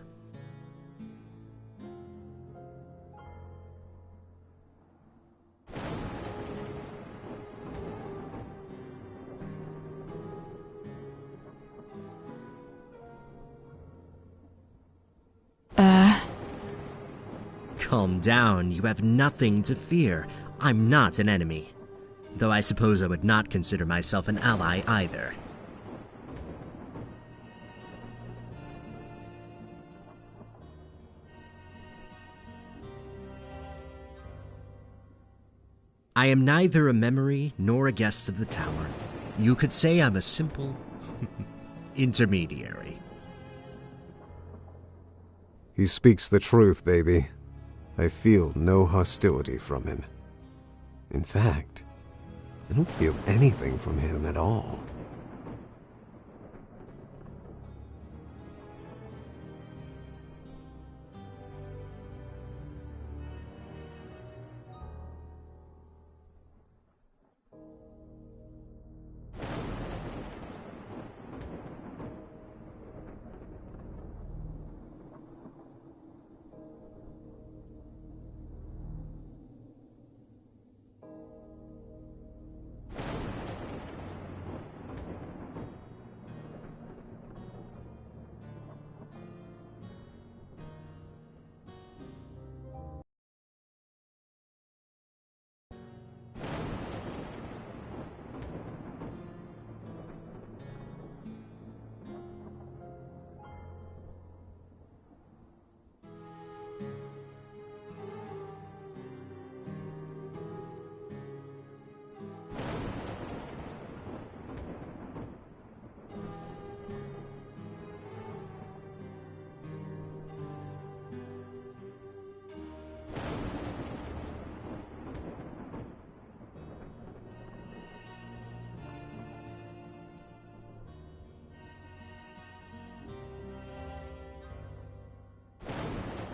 Calm down, you have nothing to fear. I'm not an enemy. Though I suppose I would not consider myself an ally either. I am neither a memory nor a guest of the tower. You could say I'm a simple intermediary. He speaks the truth, baby. I feel no hostility from him. In fact, I don't feel anything from him at all.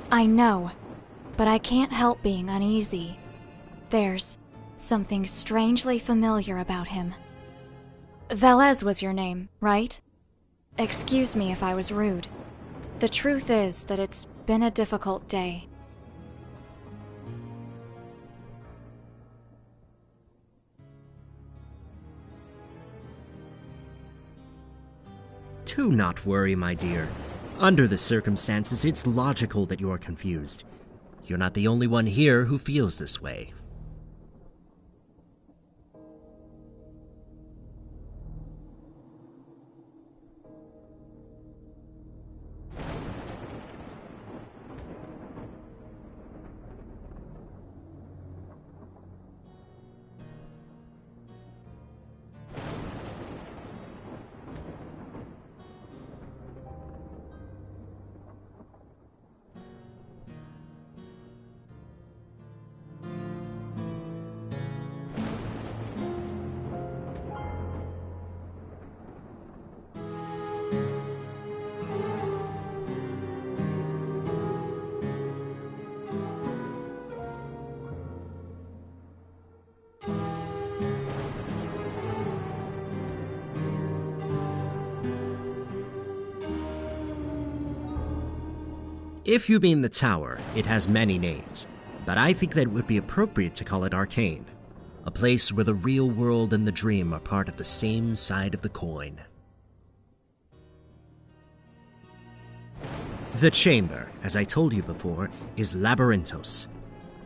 I know, but I can't help being uneasy. There's something strangely familiar about him. Velez was your name, right? Excuse me if I was rude. The truth is that it's been a difficult day. Do not worry, my dear. Under the circumstances, it's logical that you are confused. You're not the only one here who feels this way. If you mean the tower, it has many names, but I think that it would be appropriate to call it Arcane, a place where the real world and the dream are part of the same side of the coin. The chamber, as I told you before, is Labyrinthos,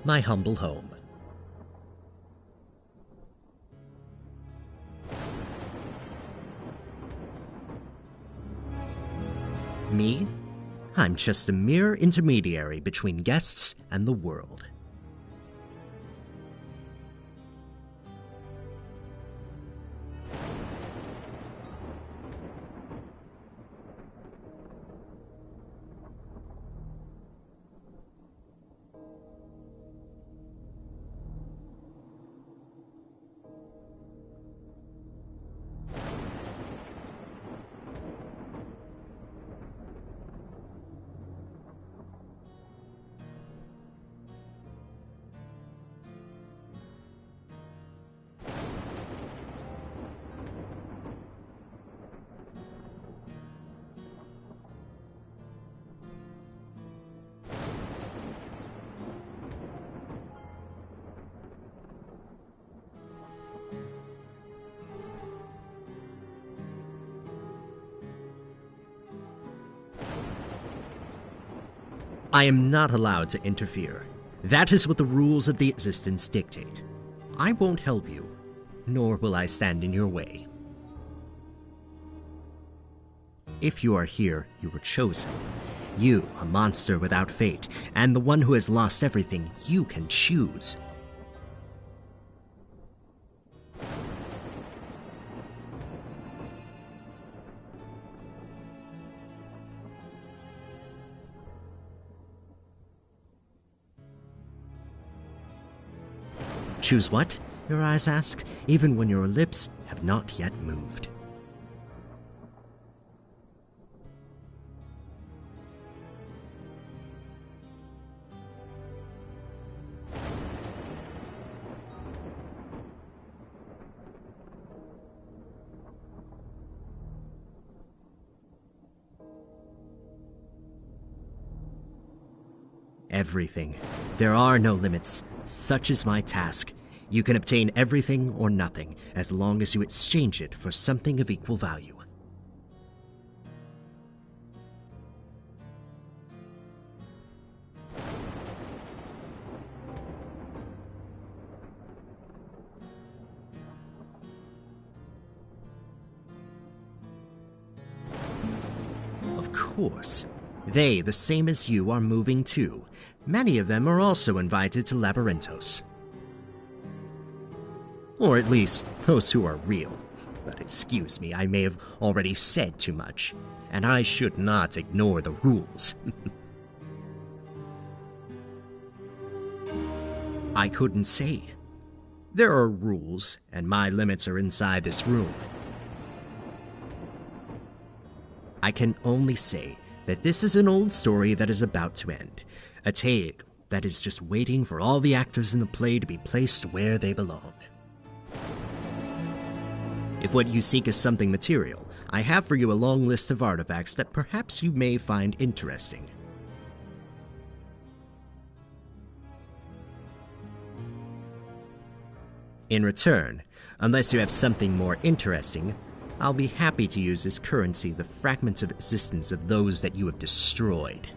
my humble home. Me? I'm just a mere intermediary between guests and the world. I am not allowed to interfere. That is what the rules of the existence dictate. I won't help you, nor will I stand in your way. If you are here, you were chosen. You, a monster without fate, and the one who has lost everything, you can choose. Choose what? Your eyes ask, even when your lips have not yet moved. Everything. There are no limits. Such is my task. You can obtain everything or nothing, as long as you exchange it for something of equal value. Of course. They, the same as you, are moving too. Many of them are also invited to Labyrinthos. Or at least, those who are real. But excuse me, I may have already said too much, and I should not ignore the rules. I couldn't say. There are rules, and my limits are inside this room. I can only say that this is an old story that is about to end. A tale that is just waiting for all the actors in the play to be placed where they belong. If what you seek is something material, I have for you a long list of artifacts that perhaps you may find interesting. In return, unless you have something more interesting, I'll be happy to use as currency the fragments of existence of those that you have destroyed.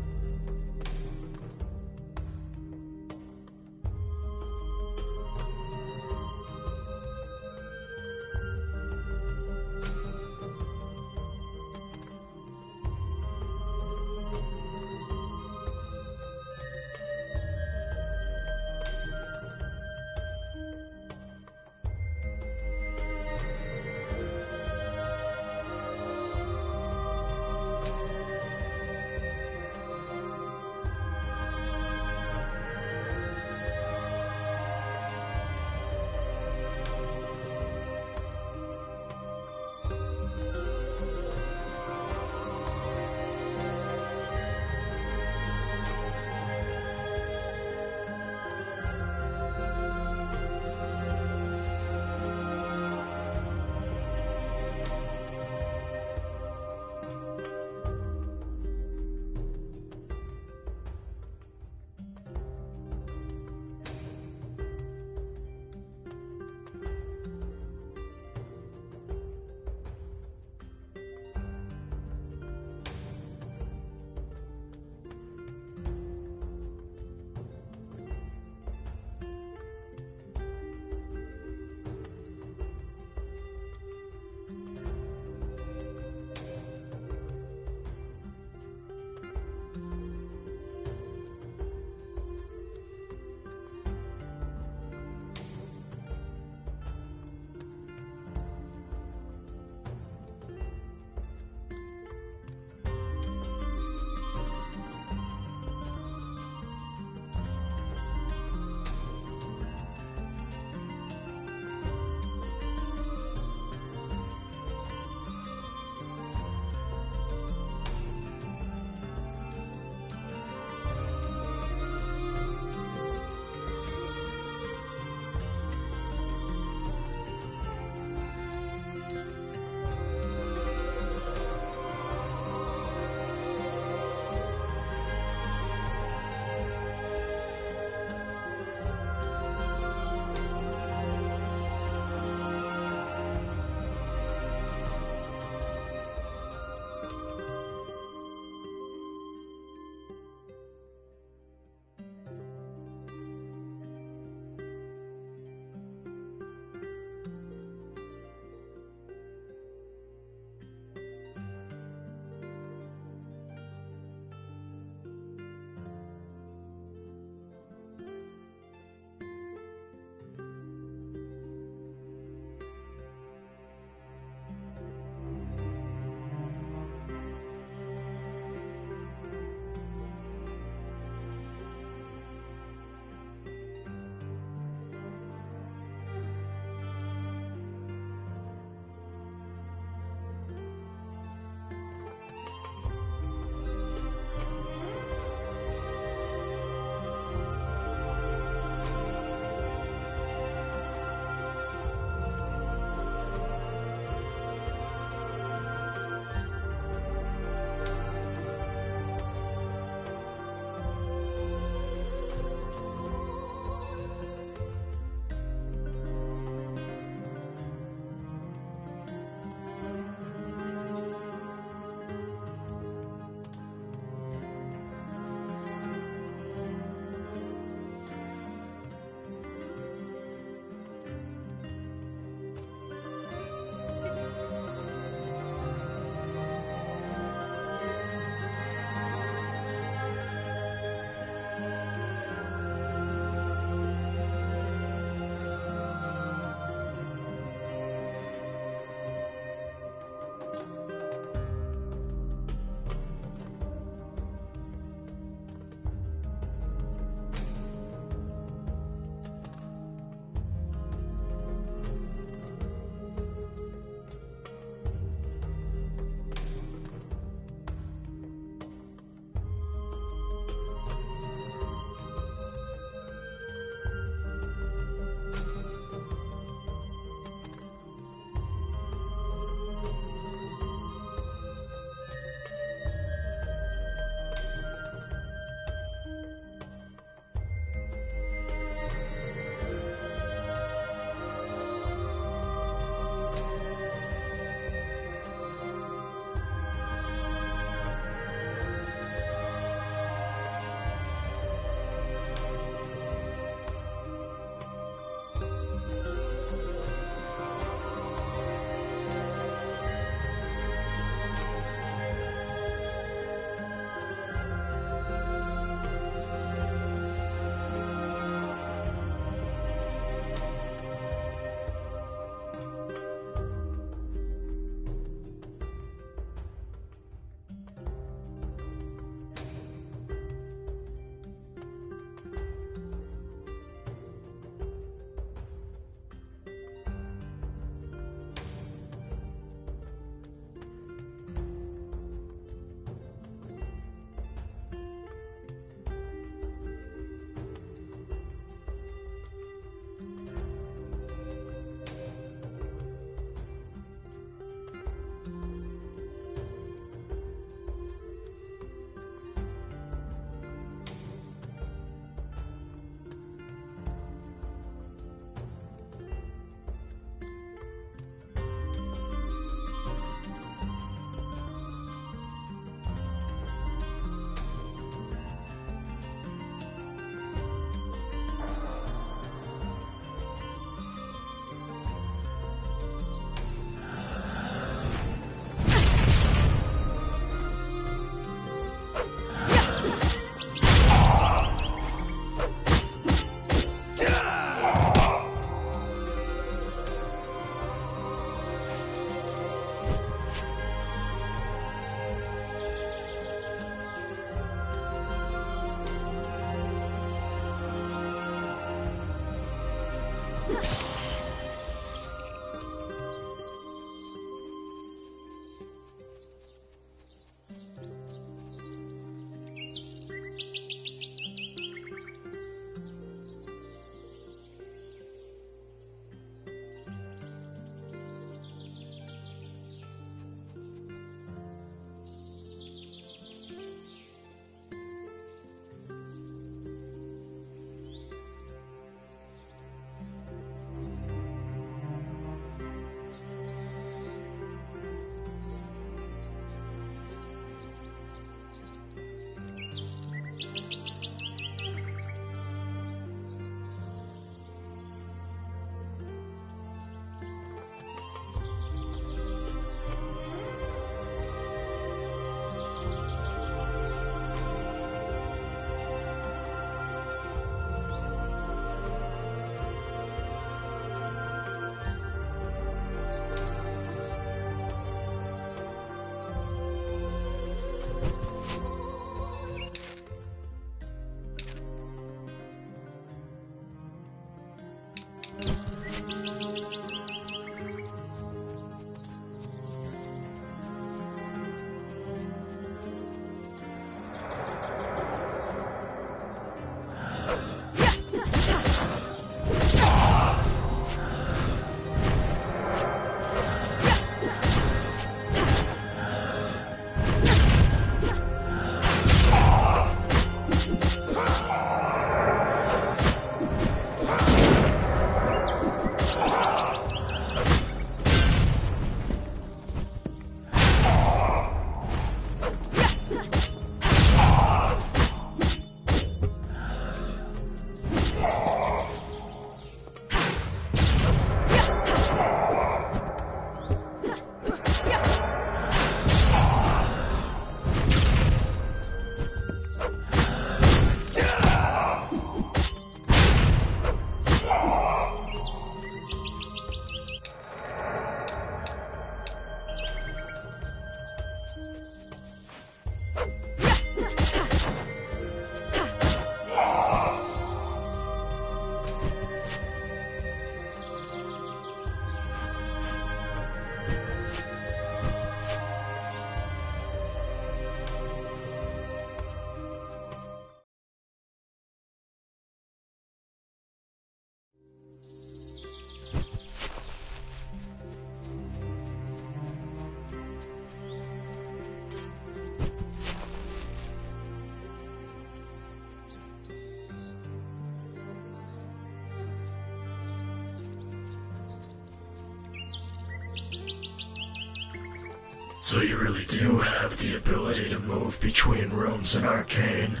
So you really do have the ability to move between rooms in Arcane.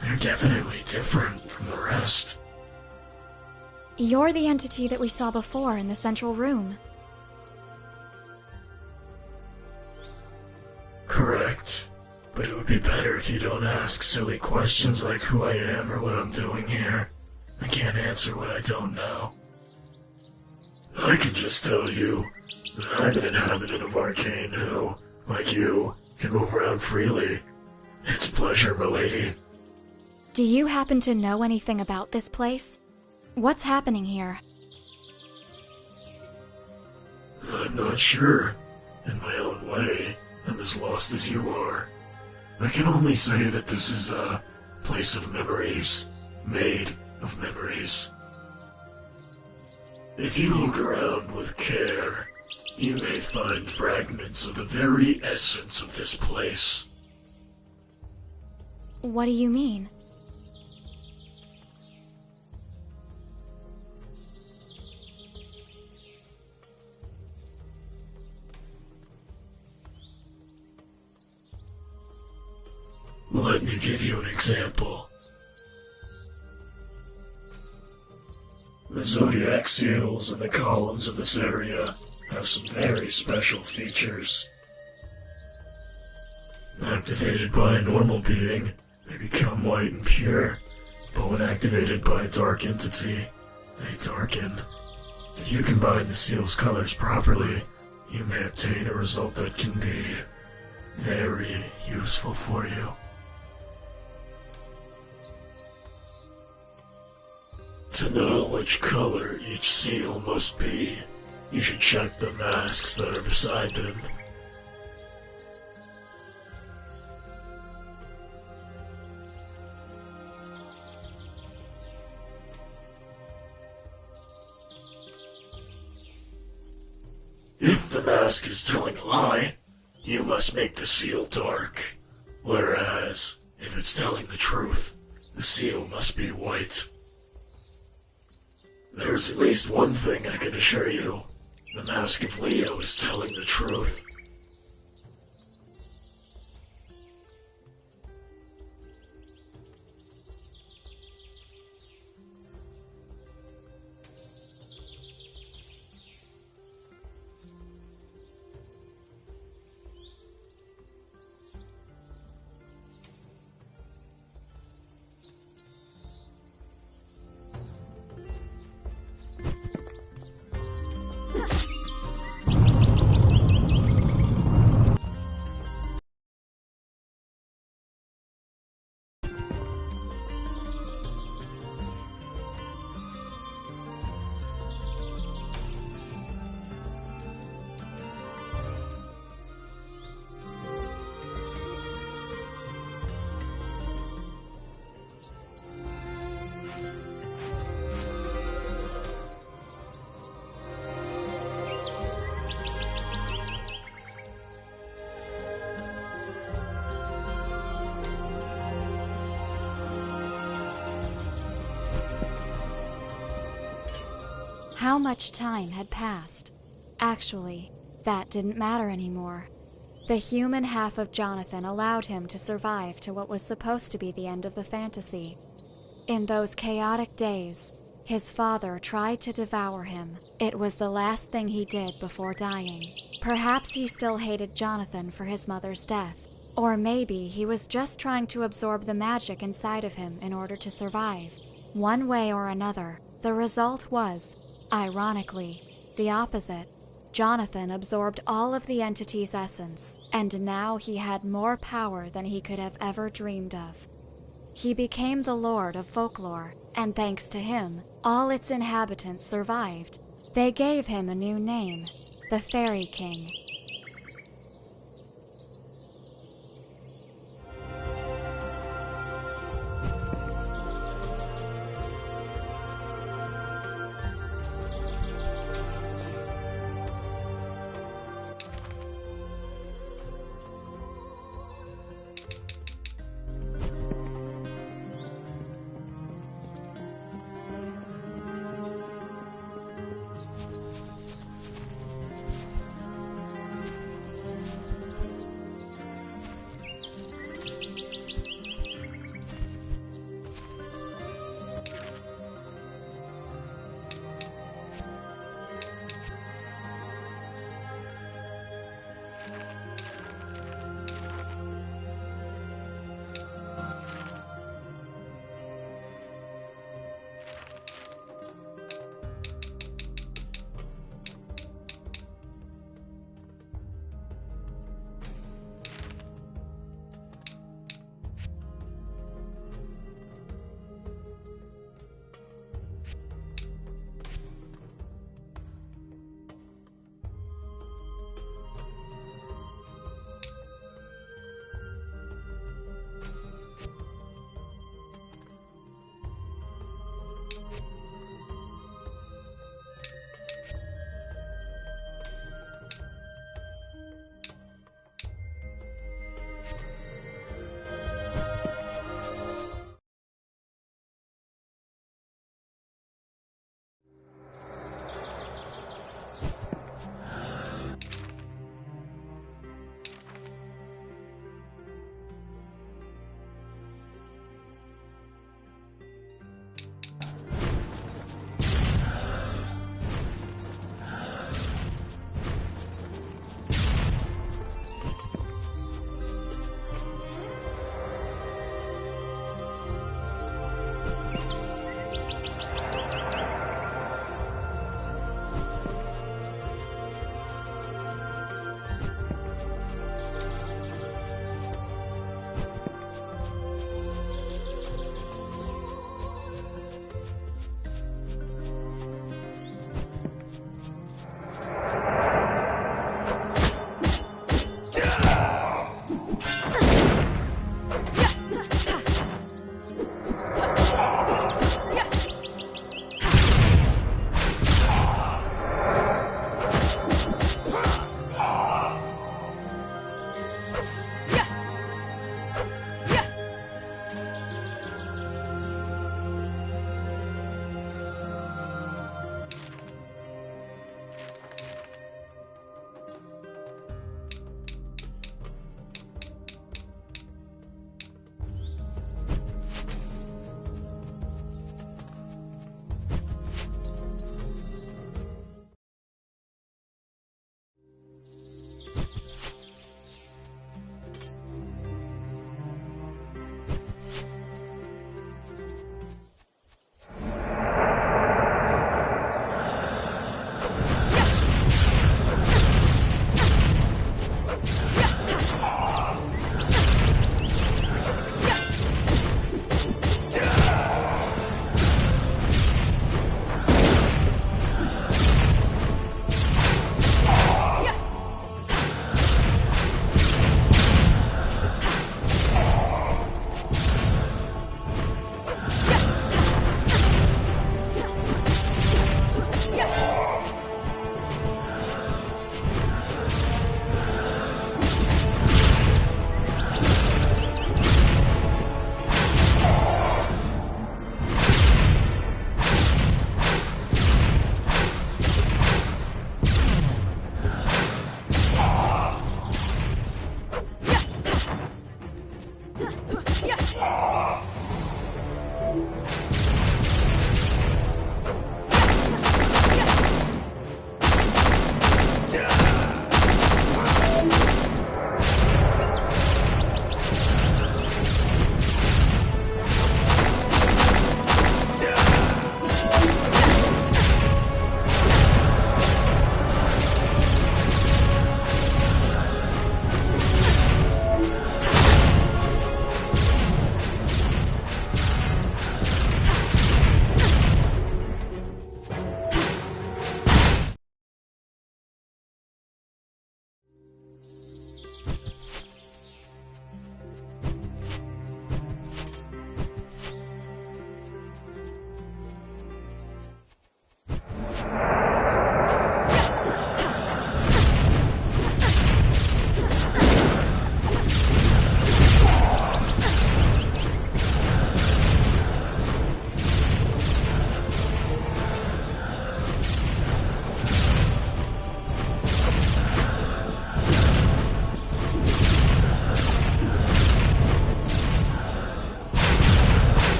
They're definitely different from the rest. You're the entity that we saw before in the central room. Correct. But it would be better if you don't ask silly questions like who I am or what I'm doing here. I can't answer what I don't know. I can just tell you that I'm an inhabitant of Arcane who, like you, can move around freely. It's a pleasure, milady. Do you happen to know anything about this place? What's happening here? I'm not sure. In my own way, I'm as lost as you are. I can only say that this is a place of memories, made of memories. If you look around with care, you may find fragments of the very essence of this place. What do you mean? Let me give you an example. The zodiac seals and the columns of this area have some very special features. Activated by a normal being, they become white and pure, but when activated by a dark entity, they darken. If you combine the seal's colors properly, you may obtain a result that can be very useful for you. To know which color each seal must be, you should check the masks that are beside them. If the mask is telling a lie, you must make the seal dark. Whereas, if it's telling the truth, the seal must be white. There's at least one thing I can assure you. The Mask of Leo is telling the truth. How much time had passed? Actually, that didn't matter anymore. The human half of Jonathan allowed him to survive to what was supposed to be the end of the fantasy. In those chaotic days, his father tried to devour him. It was the last thing he did before dying. Perhaps he still hated Jonathan for his mother's death. Or maybe he was just trying to absorb the magic inside of him in order to survive. One way or another, the result was, ironically, the opposite. Jonathan absorbed all of the entity's essence, and now he had more power than he could have ever dreamed of. He became the Lord of Folklore, and thanks to him, all its inhabitants survived. They gave him a new name, the Fairy King.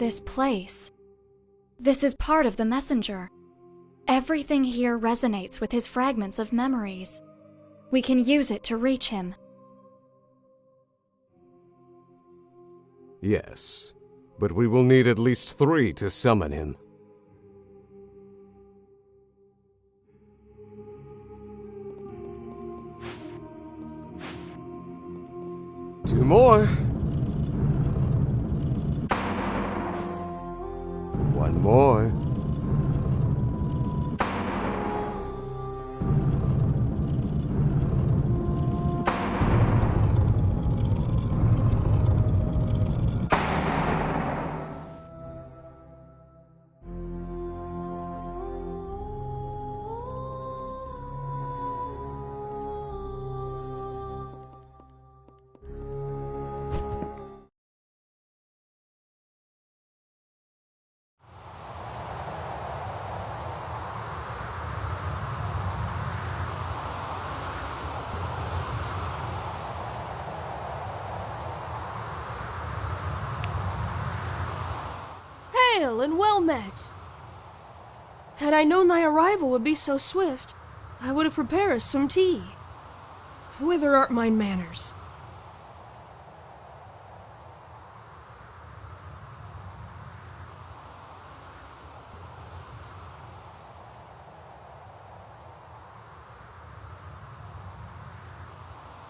This place. This is part of the messenger. Everything here resonates with his fragments of memories. We can use it to reach him. Yes, but we will need at least 3 to summon him. Two more. One more. Hail and well met. Had I known thy arrival would be so swift, I would have prepared us some tea. Whither art mine manners?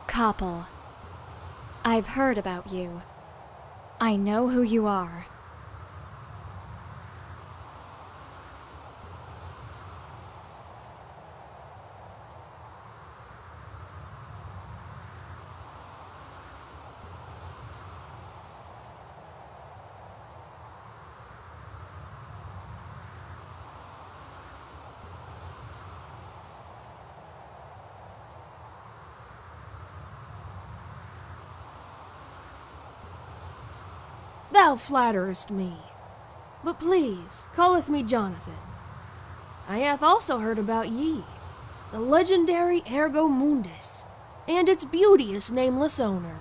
Koppel. I've heard about you. I know who you are. Thou flatterest me. But please, calleth me Jonathan. I hath also heard about ye, the legendary Ergo Mundus, and its beauteous nameless owner.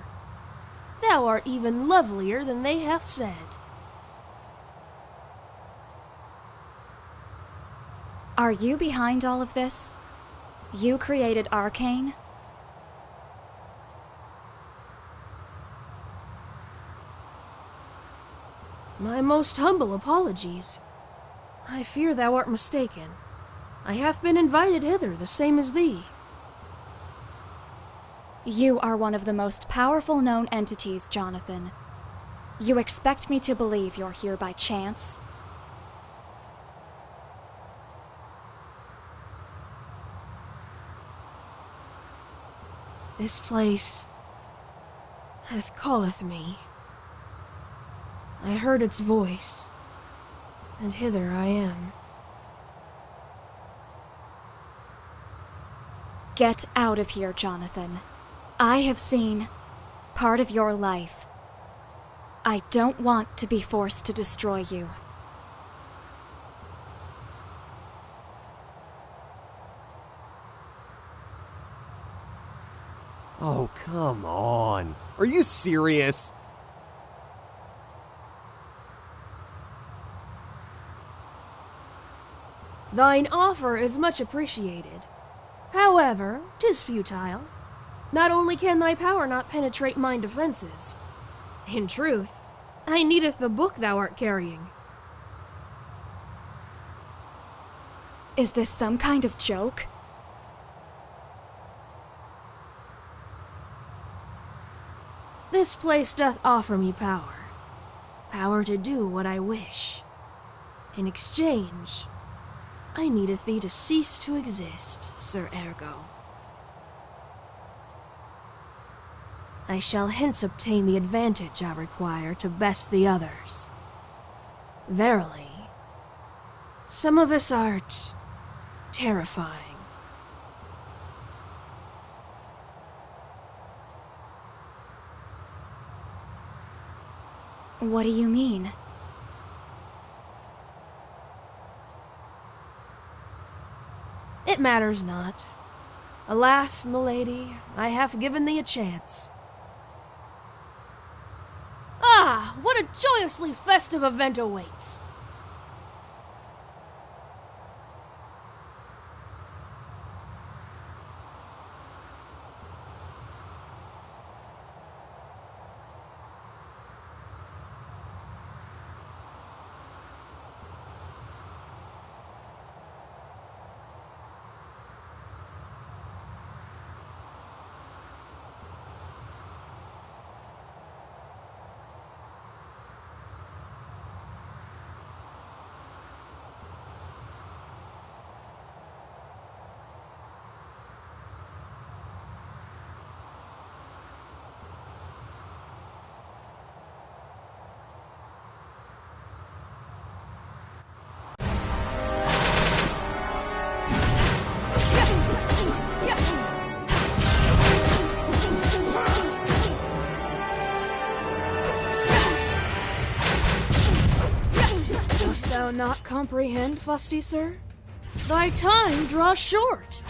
Thou art even lovelier than they hath said. Are you behind all of this? You created Arcane? My most humble apologies. I fear thou art mistaken. I have been invited hither, the same as thee. You are one of the most powerful known entities, Jonathan. You expect me to believe you're here by chance? This place hath calleth me. I heard its voice, and hither I am. Get out of here, Jonathan. I have seen part of your life. I don't want to be forced to destroy you. Oh, come on. Are you serious? Thine offer is much appreciated. However, 'tis futile. Not only can thy power not penetrate mine defenses. In truth, I needeth the book thou art carrying. Is this some kind of joke? This place doth offer me power. Power to do what I wish. In exchange, I needeth thee to cease to exist, Sir Ergo. I shall hence obtain the advantage I require to best the others. Verily, some of us art terrifying. What do you mean? It matters not. Alas, milady, I have given thee a chance. Ah, what a joyously festive event awaits! Dost thou not comprehend, fusty sir? Thy time draws short.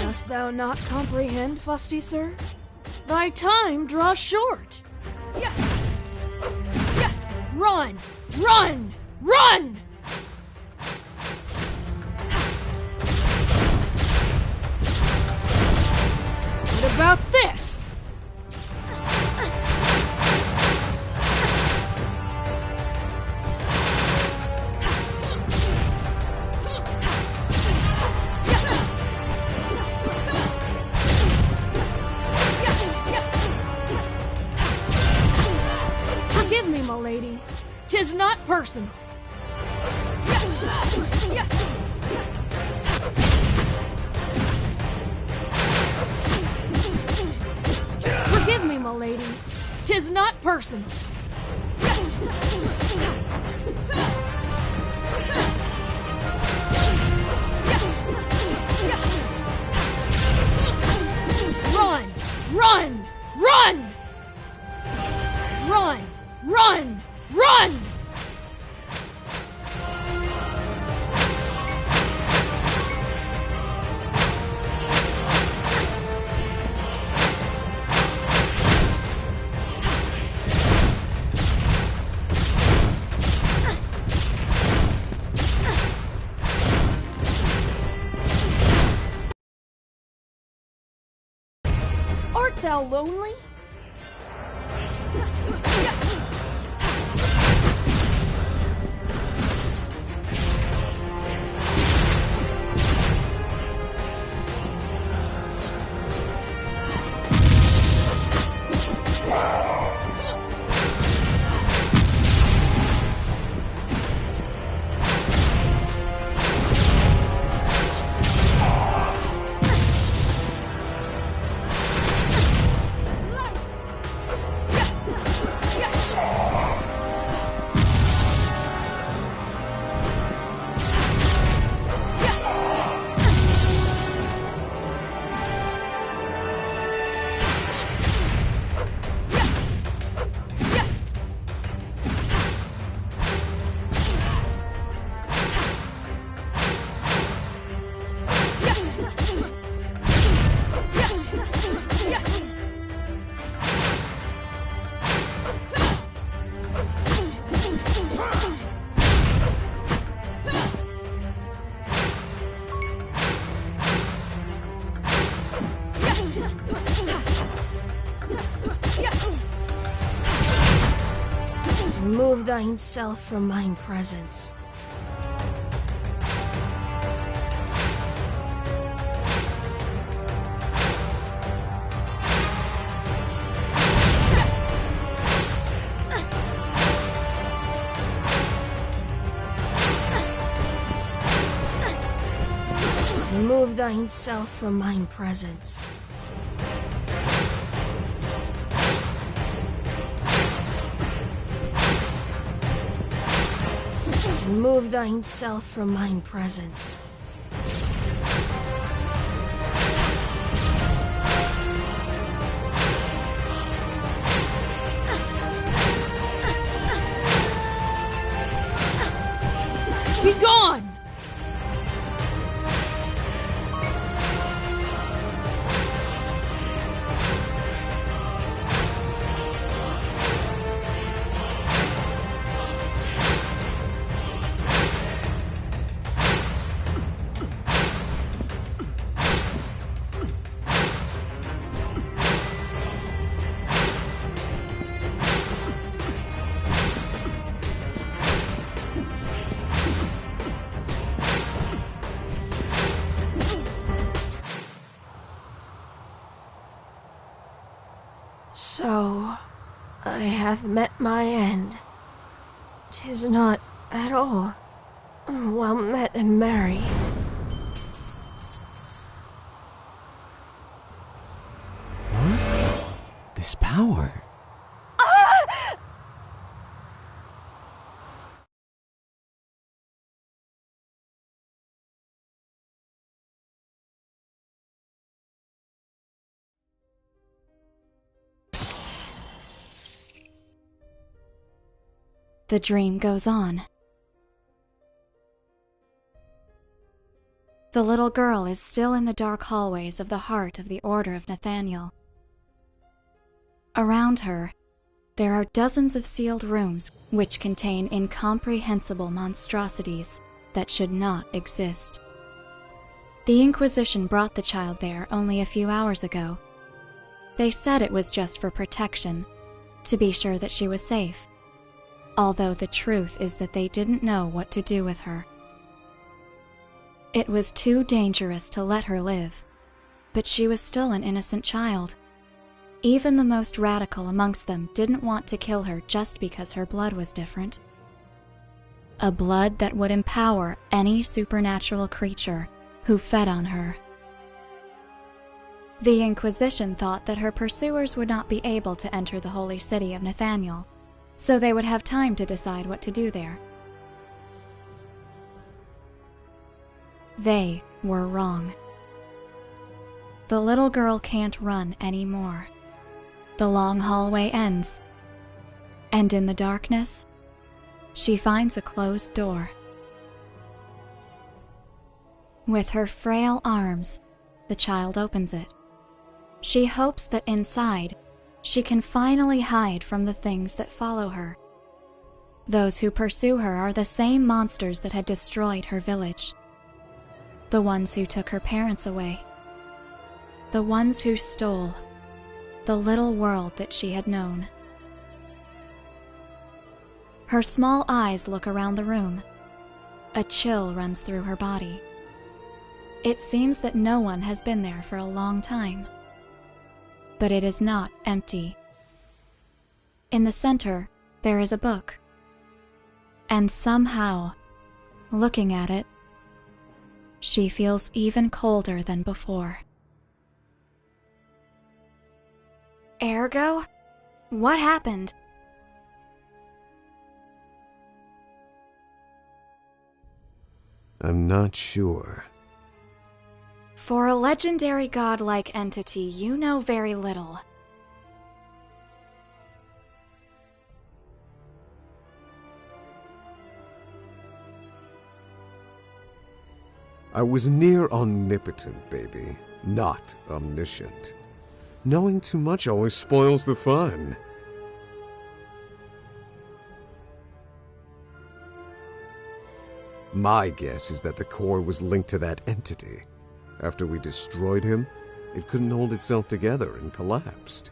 Dost thou not comprehend, fusty sir? Thy time draws short. Run! Run! Run! What about this? Forgive me, milady. 'Tis not personal. Forgive me, milady. 'Tis not personal. Run! Run! Run! Run! Run! Run! Art thou lonely? Remove thine self from mine presence. Remove thine self from mine presence. Remove thine self from mine presence. Be gone! Ergo, I have met my end. 'Tis not at all well met and merry. What? This power? The dream goes on. The little girl is still in the dark hallways of the heart of the Order of Nathaniel. Around her, there are dozens of sealed rooms which contain incomprehensible monstrosities that should not exist. The Inquisition brought the child there only a few hours ago. They said it was just for protection, to be sure that she was safe, although the truth is that they didn't know what to do with her. It was too dangerous to let her live, but she was still an innocent child. Even the most radical amongst them didn't want to kill her just because her blood was different. A blood that would empower any supernatural creature who fed on her. The Inquisition thought that her pursuers would not be able to enter the holy city of Nathaniel, so they would have time to decide what to do there. They were wrong. The little girl can't run anymore. The long hallway ends, and in the darkness, she finds a closed door. With her frail arms, the child opens it. She hopes that inside, she can finally hide from the things that follow her. Those who pursue her are the same monsters that had destroyed her village. The ones who took her parents away. The ones who stole the little world that she had known. Her small eyes look around the room. A chill runs through her body. It seems that no one has been there for a long time. But it is not empty. In the center, there is a book. And somehow, looking at it, she feels even colder than before. Ergo? What happened? I'm not sure. For a legendary godlike entity, you know very little. I was near omnipotent, baby, not omniscient. Knowing too much always spoils the fun. My guess is that the core was linked to that entity. After we destroyed him, it couldn't hold itself together and collapsed.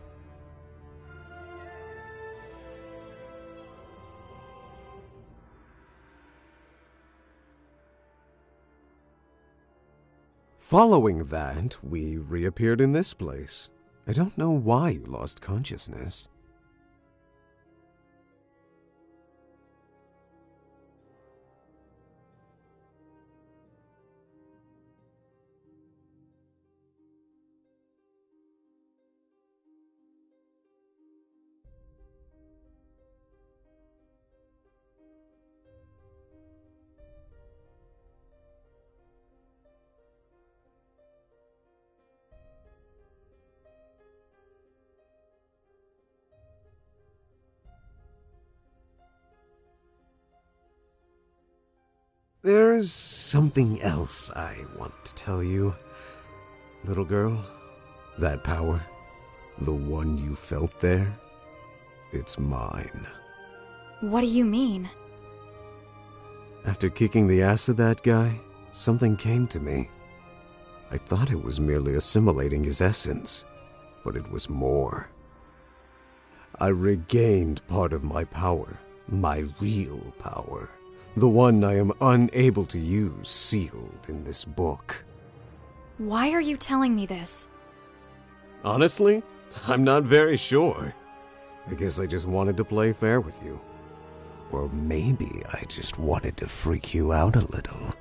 Following that, we reappeared in this place. I don't know why you lost consciousness. There's something else I want to tell you. Little girl, that power, the one you felt there, it's mine. What do you mean? After kicking the ass of that guy, something came to me. I thought it was merely assimilating his essence, but it was more. I regained part of my power, my real power. The one I am unable to use, sealed in this book. Why are you telling me this? Honestly, I'm not very sure. I guess I just wanted to play fair with you. Or maybe I just wanted to freak you out a little.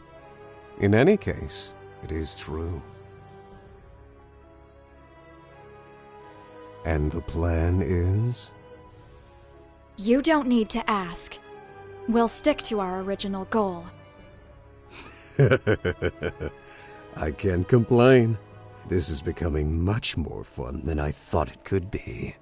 In any case, it is true. And the plan is? You don't need to ask. We'll stick to our original goal. I can't complain. This is becoming much more fun than I thought it could be.